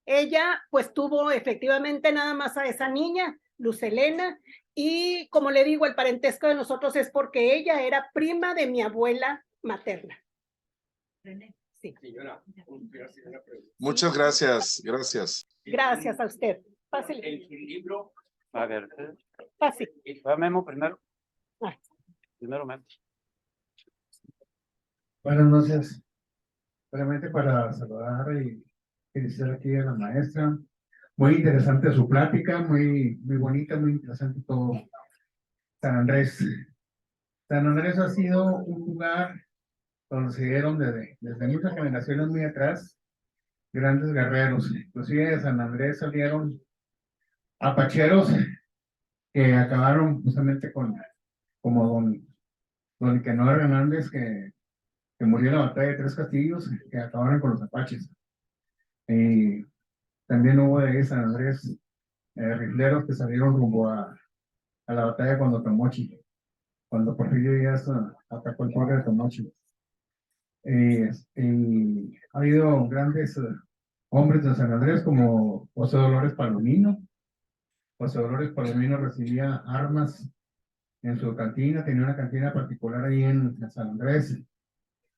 Ella pues tuvo efectivamente nada más a esa niña, Luz Helena, y como le digo, el parentesco de nosotros es porque ella era prima de mi abuela materna. Sí. Muchas gracias, gracias. Gracias a usted. Pásale. En su libro, a ver, Pase. va Memo primero. Ah. Primero Memo. Buenas noches. Realmente para saludar y felicitar aquí a la maestra. Muy interesante su plática, muy bonita, muy interesante todo. San Andrés. San Andrés ha sido un lugar donde se dieron desde muchas generaciones muy atrás grandes guerreros. Inclusive de San Andrés salieron apacheros que acabaron justamente como don Nicanor Hernández, que murió en la batalla de Tres Castillos, que acabaron con los apaches. Y también hubo de San Andrés rifleros que salieron rumbo a la batalla cuando Tomochi, cuando Porfirio Díaz atacó el pueblo de Tomochi. Ha habido grandes hombres de San Andrés como José Dolores Palomino. José Dolores Palomino recibía armas en su cantina, tenía una cantina particular ahí en San Andrés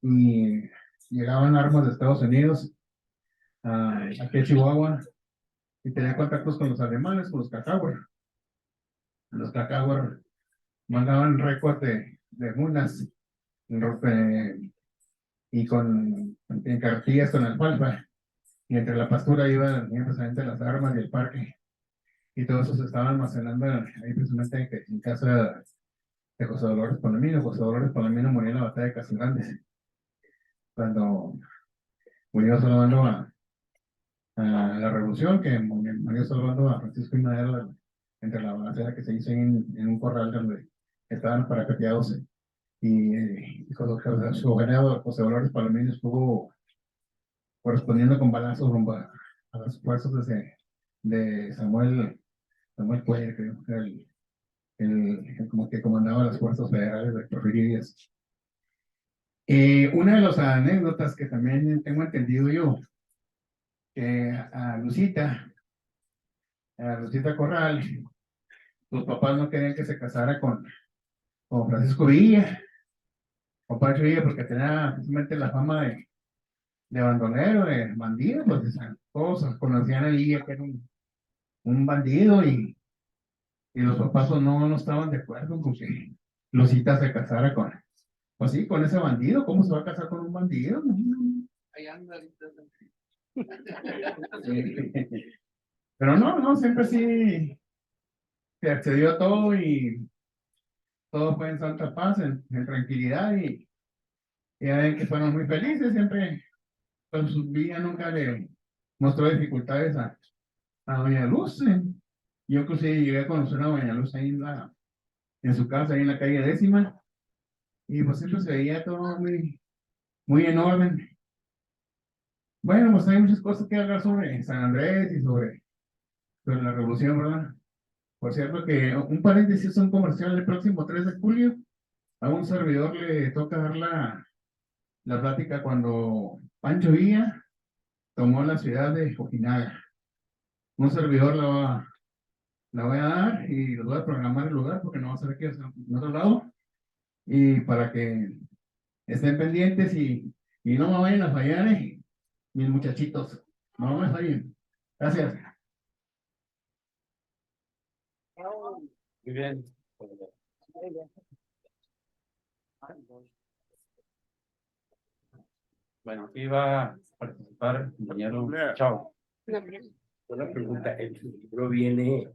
y llegaban armas de Estados Unidos aquí a Chihuahua y tenía contactos con los alemanes, con los Cacauer. Los Cacauer mandaban récord de mulas y en cartillas con alfalfa, y entre la pastura iban precisamente las armas y el parque, y todo eso se estaba almacenando ahí precisamente en casa de José Dolores Palomino. José Dolores Palomino murió en la batalla de Casagrandes, cuando murió salvando a la revolución, que murió salvando a Francisco y Madero entre la balacera que se hizo en un corral donde estaban parapeteados. Y su generado José Dolores Palomino estuvo correspondiendo con balazos rumbo a los fuerzas de Samuel Cuellar, creo que era el como que comandaba las fuerzas federales de Porfirio Díaz. Una de las anécdotas que también tengo entendido yo, que a Lucita Corral, sus papás no querían que se casara con Francisco Villa, con Pancho Villa, porque tenía precisamente la fama de bandolero, de bandido, pues todos conocían a Villa, que era un bandido, y los papás pues, no estaban de acuerdo con que Lucita se casara pues sí, con ese bandido. ¿Cómo se va a casar con un bandido? Ahí anda. Pero no, siempre sí se accedió a todo y todo fue en santa paz, en tranquilidad, y ya ven que fueron muy felices, siempre, pues su vida nunca le mostró dificultades a Doña Luz. Yo inclusive llegué a conocer a Doña Luz ahí en su casa, ahí en la calle 10ª, y pues siempre se veía todo muy en orden. Bueno, pues hay muchas cosas que hablar sobre San Andrés y sobre la revolución, ¿verdad? Por cierto que un paréntesis, un comercial el próximo 3 de julio, a un servidor le toca dar la plática cuando Pancho Villa tomó la ciudad de Ojinaga. Un servidor la voy a dar y les voy a programar el lugar porque no va a ser aquí, en otro lado, y para que estén pendientes y no me vayan a fallar, mis muchachitos, no me fallen. Gracias. Muy bien. Bueno, aquí va a participar el compañero Chao. Una pregunta, en su libro viene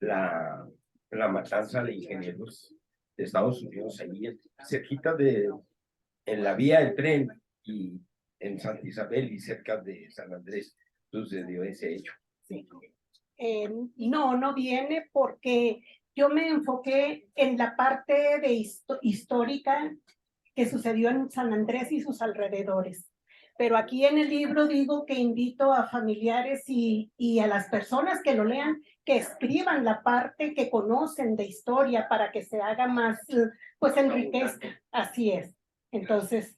la matanza de ingenieros de Estados Unidos, ahí cerquita en la vía del tren y en Santa Isabel y cerca de San Andrés sucedió ese hecho. Sí. No viene porque yo me enfoqué en la parte de histórica que sucedió en San Andrés y sus alrededores. Pero aquí en el libro digo que invito a familiares y a las personas que lo lean, que escriban la parte que conocen de historia para que se haga más, pues enriquezca. Así es. Entonces,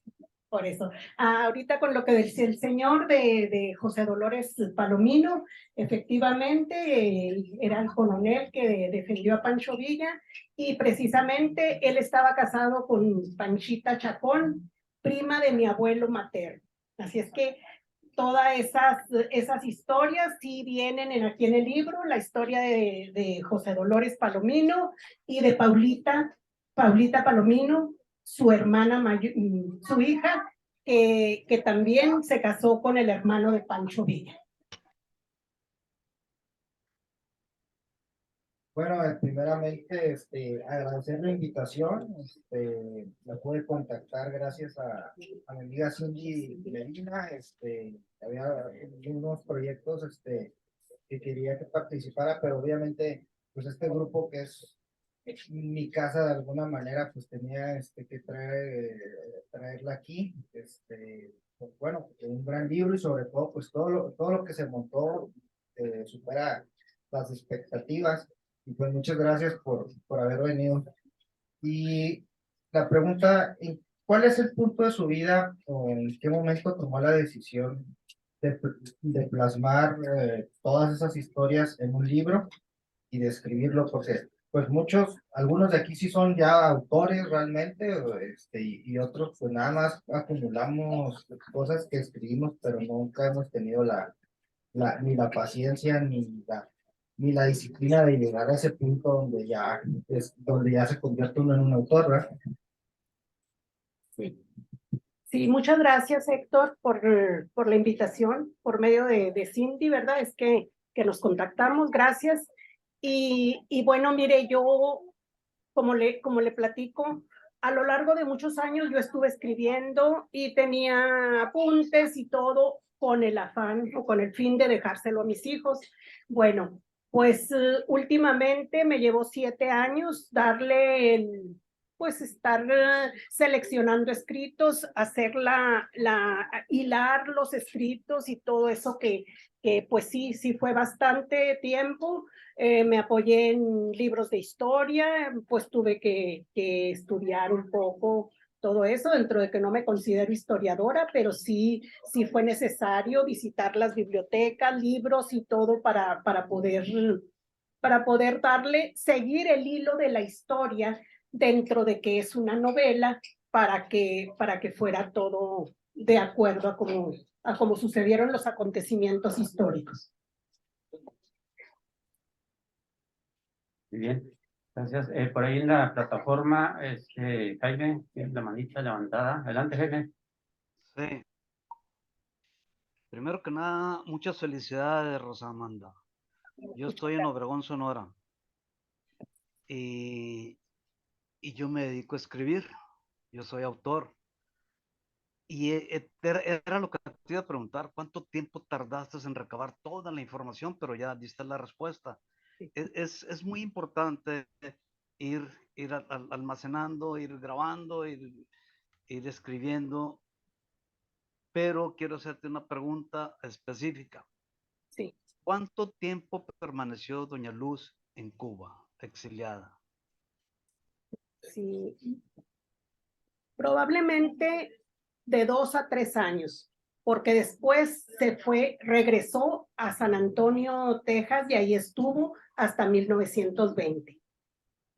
por eso. Ahorita con lo que decía el señor de José Dolores Palomino, efectivamente, él era el coronel que defendió a Pancho Villa y precisamente él estaba casado con Panchita Chacón, prima de mi abuelo materno. Así es que todas esas historias sí vienen aquí en el libro, la historia de José Dolores Palomino y de Paulita Palomino, su hermana, su hija, que también se casó con el hermano de Pancho Villa. Bueno, primeramente, agradecer la invitación. Me pude contactar gracias a mi amiga Cindy Medina. Había unos proyectos que quería que participara, pero obviamente, pues este grupo que es mi casa de alguna manera, pues tenía que traerla aquí. Pues, bueno, un gran libro y sobre todo, pues todo lo que se montó supera las expectativas. Y pues muchas gracias por haber venido. Y la pregunta, ¿cuál es el punto de su vida o en qué momento tomó la decisión de plasmar todas esas historias en un libro y de escribirlo? Porque pues algunos de aquí sí son ya autores realmente, y otros pues nada más acumulamos cosas que escribimos, pero nunca hemos tenido ni la paciencia ni la disciplina de llegar a ese punto donde ya se convierte uno en un autor, ¿verdad? Sí, muchas gracias, Héctor, por la invitación por medio de Cindy, ¿verdad? Es que nos contactamos, gracias. Y bueno, mire, yo, como le platico, a lo largo de muchos años yo estuve escribiendo y tenía apuntes y todo con el afán o con el fin de dejárselo a mis hijos. Bueno, pues últimamente me llevó 7 años darle pues estar seleccionando escritos, hacer hilar los escritos y todo eso que pues sí fue bastante tiempo. Me apoyé en libros de historia, pues tuve que estudiar un poco todo eso, dentro de que no me considero historiadora, pero sí fue necesario visitar las bibliotecas, libros y todo para poder seguir el hilo de la historia dentro de que es una novela para que fuera todo de acuerdo a cómo sucedieron los acontecimientos históricos. Muy bien, gracias. Por ahí en la plataforma, Jaime, tiene la manita levantada. Adelante, Jaime. Sí. Primero que nada, muchas felicidades, Rosa Amanda. Yo estoy en Obregón, Sonora. Y yo me dedico a escribir. Yo soy autor. Y era lo que te iba a preguntar, ¿cuánto tiempo tardaste en recabar toda la información? Pero ya diste la respuesta. Es muy importante ir almacenando, ir grabando, ir escribiendo, pero quiero hacerte una pregunta específica. Sí. ¿Cuánto tiempo permaneció doña Luz en Cuba, exiliada? Sí. Probablemente de 2 a 3 años, porque después regresó a San Antonio, Texas, y ahí estuvo hasta 1920.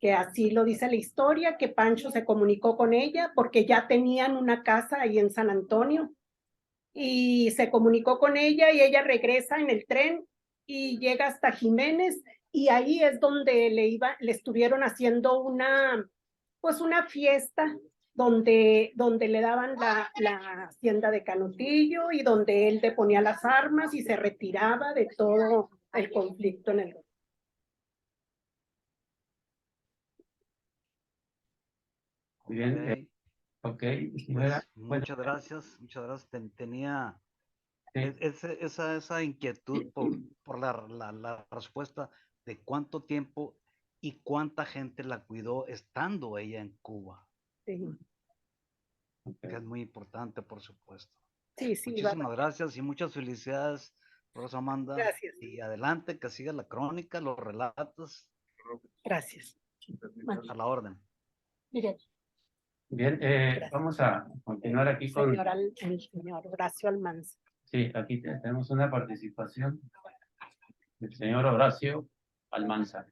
Que así lo dice la historia, que Pancho se comunicó con ella porque ya tenían una casa ahí en San Antonio y se comunicó con ella y ella regresa en el tren y llega hasta Jiménez y ahí es donde le estuvieron haciendo una fiesta donde le daban la hacienda de Canutillo y donde él deponía las armas y se retiraba de todo el conflicto en el mundo. Muy bien, ok. Muchas gracias, Tenía Sí. esa inquietud por la respuesta de cuánto tiempo y cuánta gente la cuidó estando ella en Cuba. Sí. Que es muy importante, por supuesto. Sí, Muchísimas gracias y muchas felicidades, Rosa Amanda. Gracias. Y adelante, que siga la crónica, los relatos. Gracias. A la orden. Mire. Bien, vamos a continuar aquí con... El señor Horacio Almanza. Sí, aquí tenemos una participación del señor Horacio Almanza.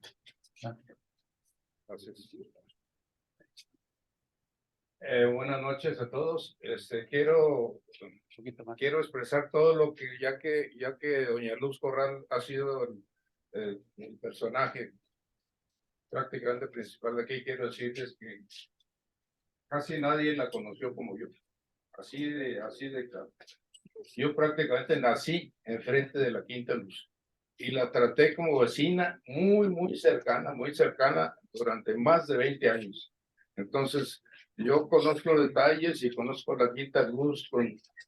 Gracias. Buenas noches a todos. Quiero expresar todo lo que ya que doña Luz Corral ha sido el personaje prácticamente principal de aquí, quiero decirles que casi nadie la conoció como yo. Así de claro. Yo prácticamente nací enfrente de la Quinta Luz y la traté como vecina muy cercana durante más de 20 años. Entonces, yo conozco detalles y conozco la Quinta Luz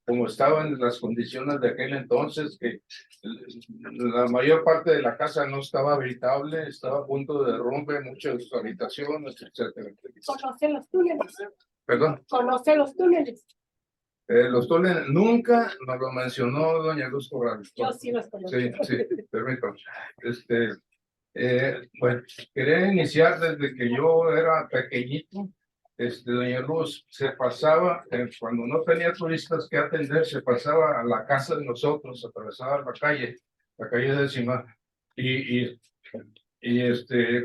como estaban las condiciones de aquel entonces, que la mayor parte de la casa no estaba habitable, estaba a punto de derrumbe, muchas de sus habitaciones, etcétera. ¿Conoce los túneles? ¿Perdón? ¿Conoce los túneles? Los túneles nunca nos lo mencionó doña Luz Corral. Yo sí los conozco. Sí, permítame. Bueno, quería iniciar desde que yo era pequeñito. Doña Luz se pasaba, cuando no tenía turistas que atender, se pasaba a la casa de nosotros, atravesaba la calle décima, y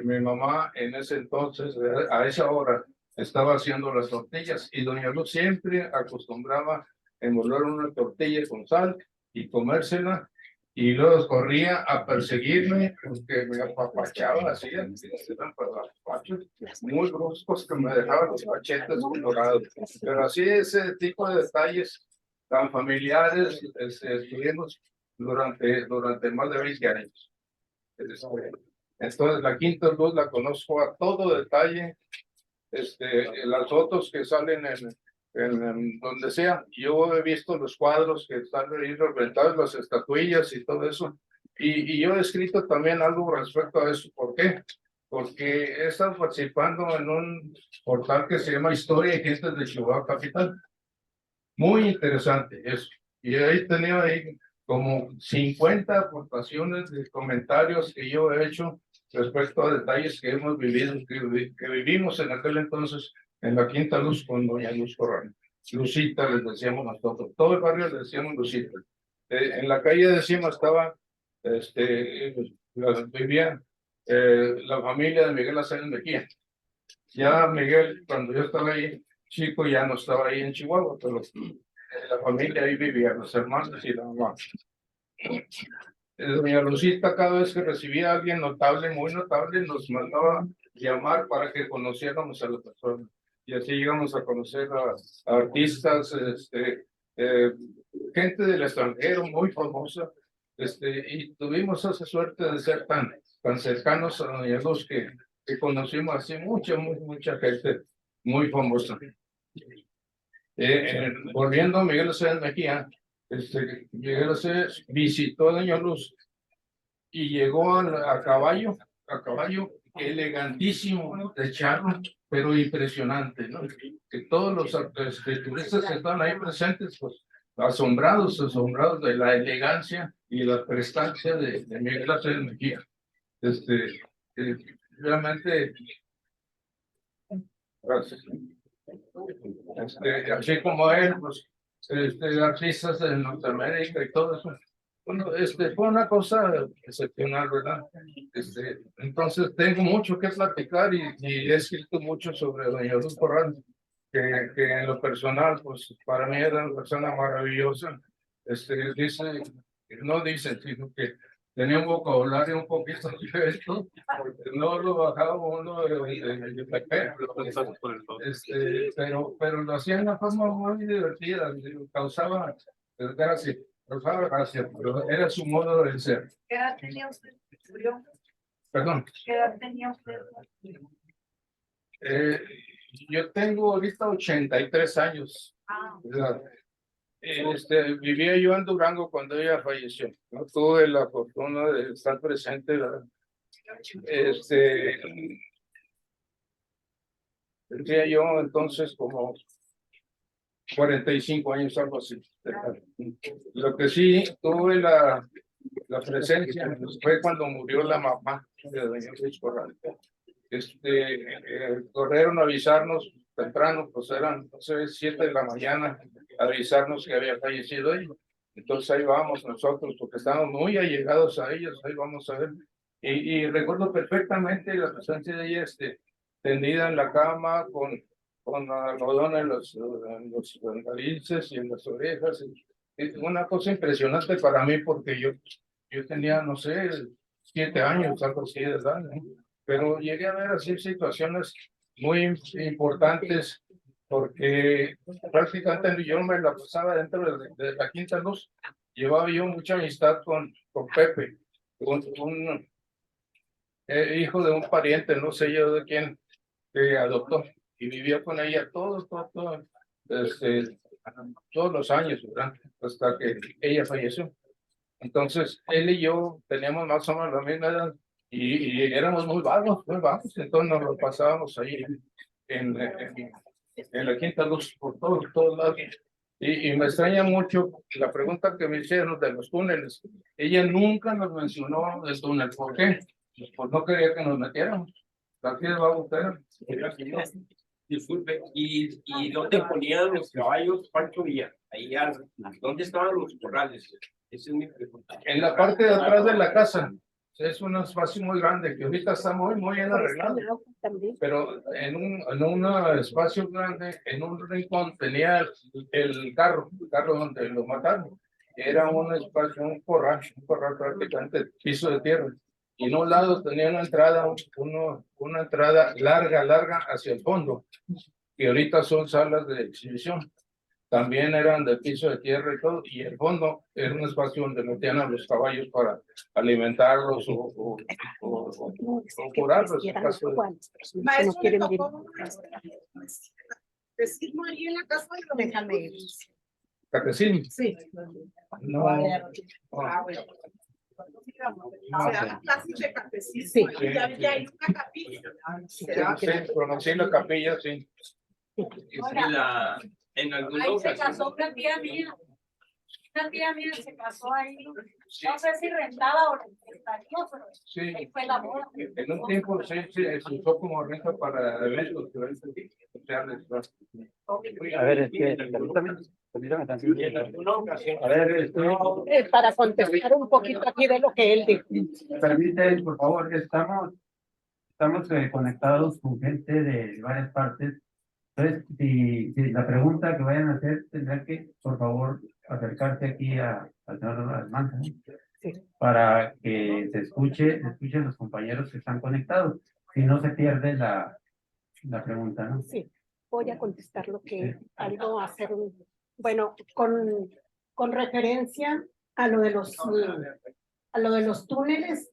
mi mamá en ese entonces, a esa hora, estaba haciendo las tortillas, y doña Luz siempre acostumbraba a envolver una tortilla con sal y comérsela, y luego corría a perseguirme porque me apapachaba así, muy bruscos que me dejaban los cachetes colorados. Pero así ese tipo de detalles tan familiares estuvimos durante más de 20 años. Entonces la Quinta Luz la conozco a todo detalle. Las fotos que salen en donde sea, yo he visto los cuadros que están ahí reventados, las estatuillas y todo eso, y yo he escrito también algo respecto a eso. ¿Por qué? porque he estado participando en un portal que se llama Historia y Gentes de Chihuahua Capital. Muy interesante eso. Y he tenido ahí como 50 aportaciones de comentarios que yo he hecho respecto a detalles que hemos vivido, que vivimos en aquel entonces en la Quinta Luz con doña Luz Corral. Lucita les decíamos nosotros, todo el barrio le decíamos Lucita. En la calle de encima estaba, vivía la familia de Miguel Aceves Mejía. Ya Miguel, cuando yo estaba ahí, chico, ya no estaba ahí en Chihuahua, pero la familia ahí vivía, los hermanos y la mamá. Doña Lucita, cada vez que recibía a alguien notable, muy notable, nos mandaba llamar para que conociéramos a la persona. Y así llegamos a conocer a artistas, gente del extranjero muy famosa, y tuvimos esa suerte de ser tan cercanos a doña Luz que conocimos así mucha gente muy famosa. Volviendo a Miguel Aceves Mejía, Miguel Aceves visitó a doña Luz y llegó a caballo elegantísimo, de charro, pero impresionante, ¿no? Que todos los turistas que estaban ahí presentes, pues asombrados de la elegancia y la prestancia de Miguel Aceves Mejía. Realmente, gracias. Así como él, pues, artistas de Norteamérica y todo eso. Bueno, fue una cosa excepcional, ¿verdad? Entonces tengo mucho que platicar y he escrito mucho sobre doña Luz Corral, que en lo personal, pues para mí era una persona maravillosa. No dicen, sino que tenía un vocabulario un poquito diferente, porque no lo bajaba uno de pero lo hacía de una forma muy divertida, causaba gracia. Gracias, pero era su modo de ser. ¿Qué edad tenía usted? Perdón. ¿Qué edad tenía usted? Yo tengo ahorita 83 años. Vivía yo en Durango cuando ella falleció. No tuve la fortuna de estar presente. Tendría yo entonces como 45 años, algo así. Lo que sí tuve la presencia fue cuando murió la mamá de doña Luz Corral. Corrieron a avisarnos temprano, pues eran, no sé, 7 de la mañana, a avisarnos que había fallecido ella. Entonces ahí vamos nosotros, porque estábamos muy allegados a ellos, ahí vamos a ver. Y recuerdo perfectamente la presencia de ella, tendida en la cama, con algodón en los narices y en las orejas. Es una cosa impresionante para mí, porque yo tenía, no sé, 7 años, algo así de edad, ¿no? Pero llegué a ver así situaciones muy importantes, porque prácticamente yo me la pasaba dentro de la Quinta Luz. Llevaba yo mucha amistad con Pepe, un hijo de un pariente, no sé yo de quién, que adoptó, y vivía con ella todos los años, ¿verdad? Hasta que ella falleció. Entonces, él y yo teníamos más o menos la misma edad, y éramos muy vagos, entonces nos lo pasábamos ahí en la Quinta Luz, por todos lados. Y me extraña mucho la pregunta que me hicieron de los túneles. Ella nunca nos mencionó del túnel. ¿Por qué? Pues no quería que nos metiéramos. Aquí va usted. Disculpe, ¿y dónde ponían los caballos Pancho Villa? Ahí, ¿dónde estaban los corrales? Esa es mi pregunta. En la parte de atrás de la casa. Es un espacio muy grande que ahorita está muy bien arreglado. Pero en un espacio grande, en un rincón, tenía el carro donde lo mataron. Era un espacio, un corral prácticamente, piso de tierra. Y en un lado tenía una entrada, una entrada larga hacia el fondo, que ahorita son salas de exhibición. También eran de piso de tierra y todo, y el fondo era un espacio donde metían a los caballos para alimentarlos o curarlos. Maestro, ¿le tocó catecismo ahí en la casa? Déjame ir. ¿Catecismo? Sí. No. Se daban clases de catecismo. Sí. Y había ahí una capilla. Sí, conocí la capilla, sí. En algún Ahí se casó una tía mía. Una tía mía se casó ahí. No sé si rentaba o rentaría, pero Sí. ahí fue la boda. En un tiempo sí, se usó como renta para eventos sociales. A ver, permítame tantito. A ver, Para contestar un poquito aquí de lo que él dijo. permite, por favor, estamos conectados con gente de varias partes. Entonces, si la pregunta que vayan a hacer, tendrán que, por favor, acercarse aquí al señor Almanza, ¿no? Sí. Para que se escuchen los compañeros que están conectados. Si no se pierde la pregunta, ¿no? Sí, voy a contestar lo que Sí. algo hacer. Bueno, con referencia a lo de los túneles,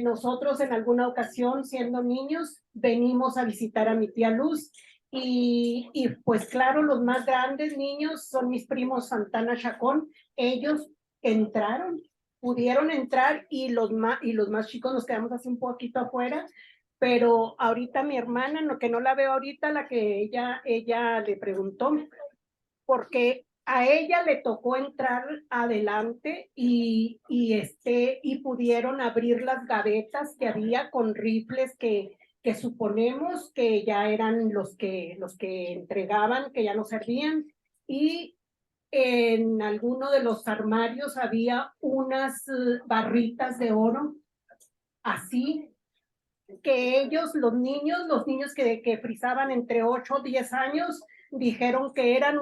nosotros en alguna ocasión, siendo niños, venimos a visitar a mi tía Luz y pues claro, los más grandes niños son mis primos Santana Chacón. Ellos pudieron entrar y los más chicos nos quedamos así un poquito afuera. Pero ahorita mi hermana, que no la veo ahorita, la que ella le preguntó, porque a ella le tocó entrar adelante y pudieron abrir las gavetas que había con rifles que suponemos que ya eran los que entregaban, que ya no servían, y en alguno de los armarios había unas barritas de oro, así que ellos, los niños que frisaban entre 8 o 10 años, dijeron que eran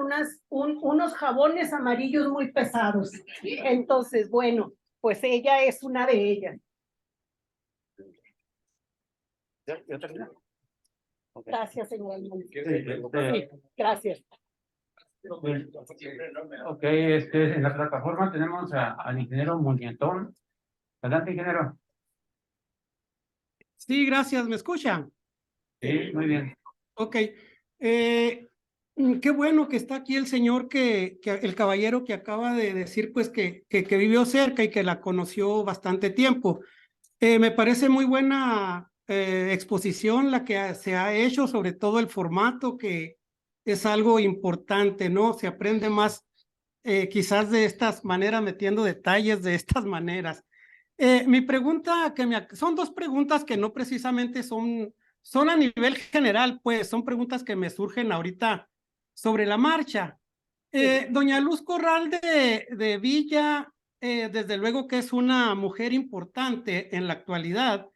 unos jabones amarillos muy pesados. Entonces, bueno, pues ella es una de ellas. ¿Ya terminó? Okay. Gracias, señora. Sí, Gracias. Ok, en la plataforma tenemos al ingeniero Muñetón. Adelante, ingeniero. Sí, gracias, ¿me escuchan? Sí, muy bien. Ok, qué bueno que está aquí el señor, el caballero que acaba de decir pues que vivió cerca y que la conoció bastante tiempo. Me parece muy buena exposición la que se ha hecho, sobre todo el formato, que es algo importante, ¿no? Se aprende más quizás de estas maneras, metiendo detalles de estas maneras. Mi pregunta, son dos preguntas que no precisamente son a nivel general, pues son preguntas que me surgen ahorita sobre la marcha. Doña Luz Corral de Villa, desde luego que es una mujer importante en la actualidad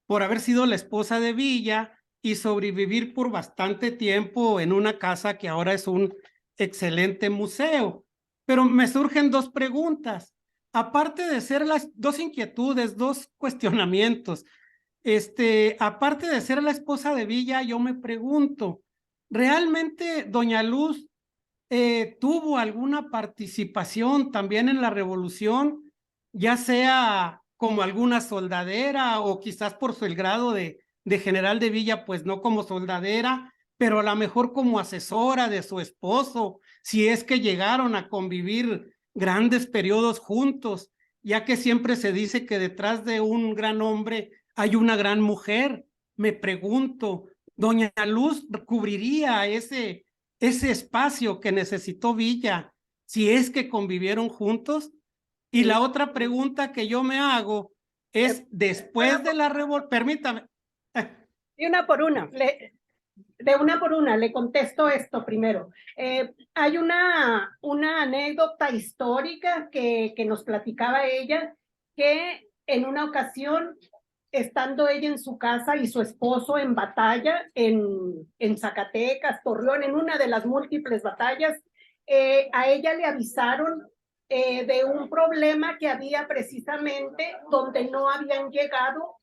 por haber sido la esposa de Villa y sobrevivir por bastante tiempo en una casa que ahora es un excelente museo. Pero me surgen dos preguntas. Aparte de ser las dos inquietudes, dos cuestionamientos, aparte de ser la esposa de Villa, yo me pregunto, ¿realmente doña Luz tuvo alguna participación también en la revolución, ya sea como alguna soldadera o quizás por el grado de general de Villa, pues no como soldadera, pero a lo mejor como asesora de su esposo, si es que llegaron a convivir grandes periodos juntos, ya que siempre se dice que detrás de un gran hombre hay una gran mujer? Me pregunto, ¿doña Luz cubriría ese espacio que necesitó Villa si es que convivieron juntos? Y la otra pregunta que yo me hago es, después de la revolución, permítame. Y una por una, de una por una, le contesto esto primero. Hay una anécdota histórica que nos platicaba ella, que en una ocasión, estando ella en su casa y su esposo en batalla en Zacatecas, Torreón, en una de las múltiples batallas, a ella le avisaron de un problema que había precisamente donde no habían llegado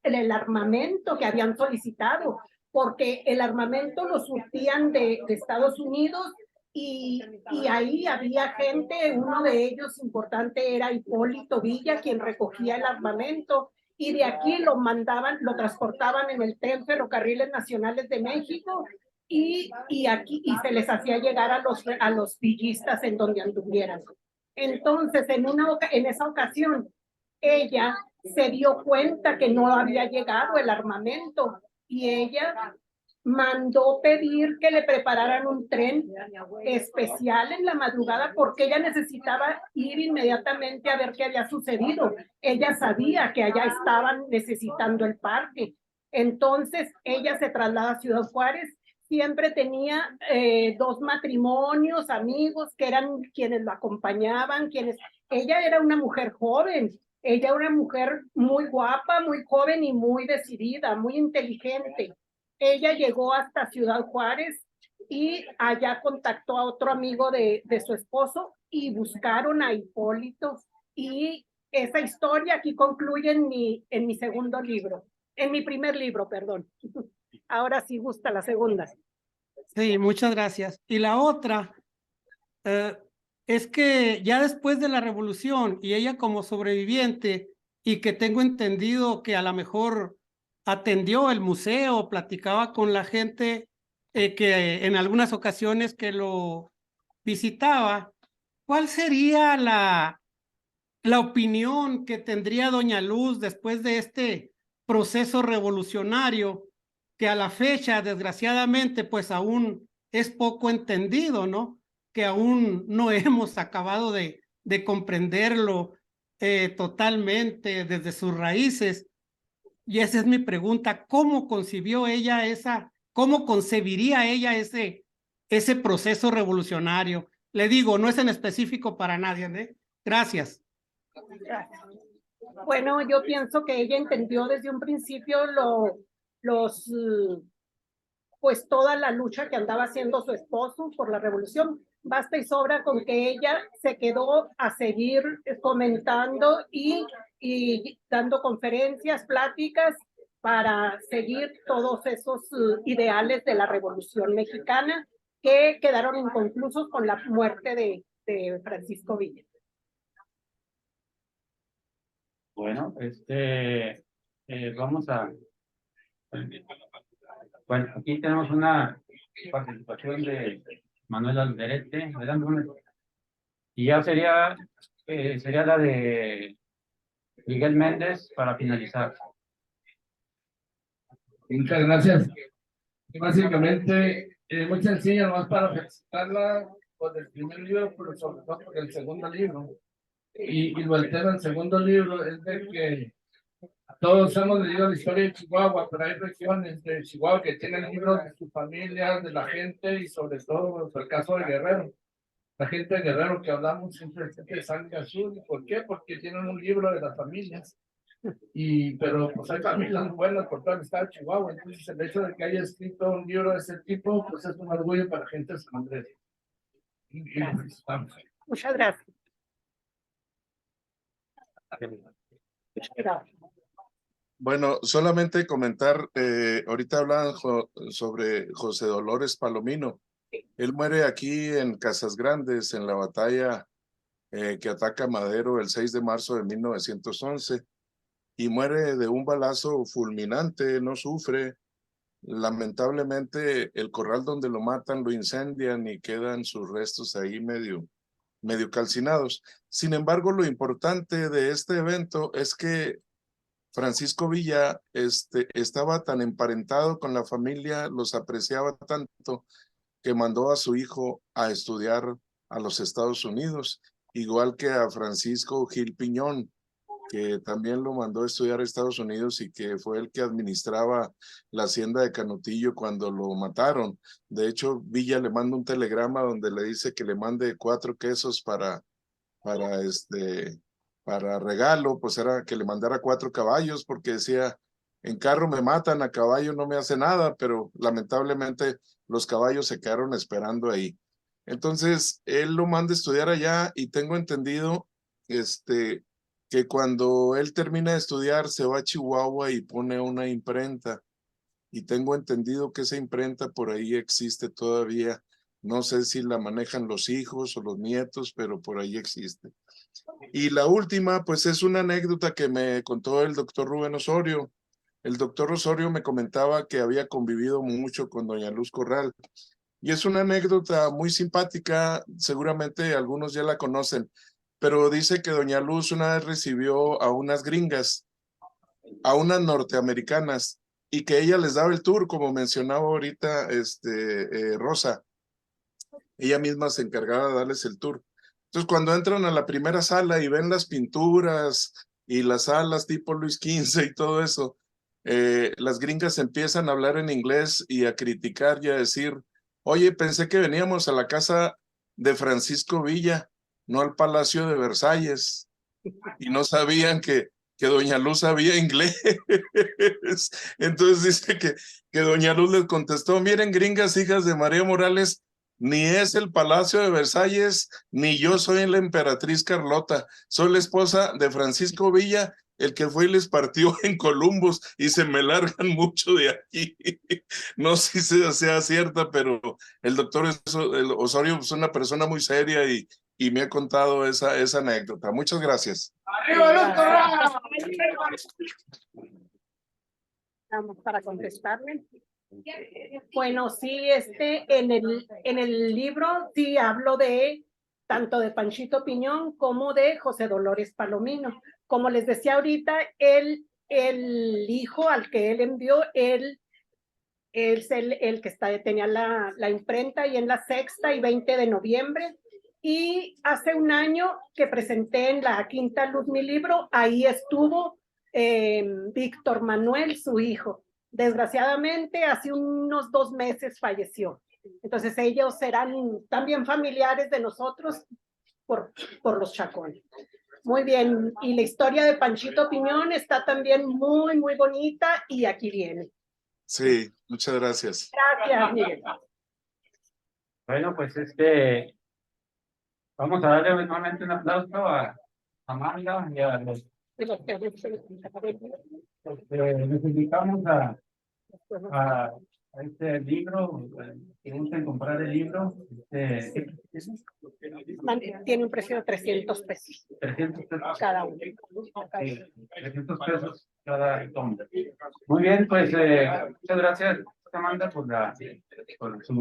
el armamento que habían solicitado, porque el armamento lo surtían de Estados Unidos y ahí había gente, uno de ellos importante era Hipólito Villa, quien recogía el armamento, y de aquí lo transportaban en el tren Ferrocarriles Nacionales de México, y se les hacía llegar a los villistas en donde anduvieran. Entonces, en esa ocasión, ella se dio cuenta que no había llegado el armamento y ella mandó pedir que le prepararan un tren especial en la madrugada porque ella necesitaba ir inmediatamente a ver qué había sucedido. Ella sabía que allá estaban necesitando el parque. Entonces ella se traslada a Ciudad Juárez. Siempre tenía 2 matrimonios, amigos que eran quienes la acompañaban, ella era una mujer joven, ella era una mujer muy guapa, muy joven y muy decidida, muy inteligente. Ella llegó hasta Ciudad Juárez y allá contactó a otro amigo de su esposo y buscaron a Hipólito. Y esa historia aquí concluye en mi segundo libro, en mi primer libro, perdón. Ahora sí gusta la segunda. Sí, muchas gracias. Y la otra es que ya después de la revolución y ella como sobreviviente y que tengo entendido que a lo mejor atendió el museo, platicaba con la gente que en algunas ocasiones que lo visitaba, ¿cuál sería la opinión que tendría doña Luz después de este proceso revolucionario que a la fecha, desgraciadamente, pues aún es poco entendido, ¿no? Que aún no hemos acabado de comprenderlo totalmente desde sus raíces? Y esa es mi pregunta, ¿cómo concibió ella cómo concebiría ella ese proceso revolucionario? Le digo, no es en específico para nadie, ¿eh? Gracias. Bueno, yo pienso que ella entendió desde un principio pues toda la lucha que andaba haciendo su esposo por la revolución. Basta y sobra con que ella se quedó a seguir comentando y dando conferencias, pláticas para seguir todos esos ideales de la Revolución Mexicana que quedaron inconclusos con la muerte de Francisco Villa. Bueno, vamos a... Bueno, aquí tenemos una participación de Manuel Alderete, y ya sería la de Miguel Méndez para finalizar. Muchas gracias. Básicamente, muy sencilla, nomás para felicitarla por el primer libro, pero sobre todo por el segundo libro. Y lo del tema del segundo libro es de que todos hemos leído la historia de Chihuahua, pero hay regiones de Chihuahua que tienen libros de sus familias, de la gente y sobre todo el caso de Guerrero. La gente de Guerrero que hablamos siempre es de sangre azul. ¿Por qué? Porque tienen un libro de las familias. Pero pues hay familias buenas por todo el estado de Chihuahua. Entonces el hecho de que haya escrito un libro de ese tipo, pues es un orgullo para la gente de San Andrés. Muchas gracias. Bueno, solamente comentar, ahorita hablaban sobre José Dolores Palomino. Él muere aquí en Casas Grandes, en la batalla que ataca Madero el 6 de marzo de 1911, y muere de un balazo fulminante, no sufre. Lamentablemente, el corral donde lo matan lo incendian y quedan sus restos ahí medio calcinados. Sin embargo, lo importante de este evento es que Francisco Villa estaba tan emparentado con la familia, los apreciaba tanto, que mandó a su hijo a estudiar a los Estados Unidos, igual que a Francisco Gil Piñón, que también lo mandó a estudiar a Estados Unidos y que fue el que administraba la hacienda de Canutillo cuando lo mataron. De hecho, Villa le manda un telegrama donde le dice que le mande 4 quesos para regalo, pues era que le mandara 4 caballos, porque decía, en carro me matan, a caballo no me hace nada, pero lamentablemente los caballos se quedaron esperando ahí. Entonces, él lo manda a estudiar allá y tengo entendido que cuando él termina de estudiar se va a Chihuahua y pone una imprenta. Y tengo entendido que esa imprenta por ahí existe todavía. No sé si la manejan los hijos o los nietos, pero por ahí existe. Y la última, pues es una anécdota que me contó el doctor Rubén Osorio. El doctor Osorio me comentaba que había convivido mucho con doña Luz Corral. Y es una anécdota muy simpática, seguramente algunos ya la conocen. pero dice que doña Luz una vez recibió a unas gringas, a unas norteamericanas, y que ella les daba el tour, como mencionaba ahorita Rosa. Ella misma se encargaba de darles el tour. Entonces, cuando entran a la primera sala y ven las pinturas y las salas tipo Luis XV y todo eso, las gringas empiezan a hablar en inglés y a criticar y a decir, oye, pensé que veníamos a la casa de Francisco Villa, no al Palacio de Versalles, y no sabían que doña Luz sabía inglés. Entonces dice que doña Luz les contestó, miren, gringas hijas de María Morales, ni es el Palacio de Versalles, ni yo soy la emperatriz Carlota, soy la esposa de Francisco Villa, el que fue y les partió en Columbus, y se me largan mucho de aquí. No sé si sea cierta, pero el doctor Osorio es una persona muy seria y me ha contado esa anécdota. Muchas gracias. ¡Arriba Luz Corral! Vamos para contestarle. Bueno, sí, en el libro sí hablo tanto de Panchito Piñón como de José Dolores Palomino. Como les decía ahorita, el hijo al que él envió, él es el que tenía la imprenta y en la 6ª y 20 de noviembre. Y hace un año que presenté en la Quinta Luz mi libro, ahí estuvo Víctor Manuel, su hijo. Desgraciadamente, hace unos 2 meses falleció. Entonces, ellos serán también familiares de nosotros por los Chacón. Muy bien. Y la historia de Panchito Piñón está también muy, muy bonita y aquí viene. Sí, muchas gracias. Gracias, Miguel. Bueno, pues vamos a darle nuevamente un aplauso a Amanda y a los les invitamos a este libro, que gusten comprar el libro. Tiene un precio de 300 pesos. 300 pesos cada uno. 300 pesos cada tomo. Muy bien, pues muchas gracias, Amanda, por su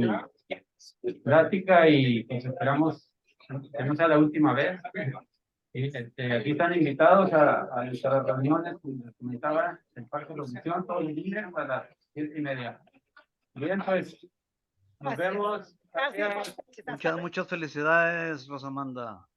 plática y pues esperamos que no sea la última vez. Aquí están invitados a nuestras reuniones, como les comentaba, el Parque de la Audición, todos los días a las 7:30. Bien, pues nos vemos. Muchas felicidades, Rosamanda.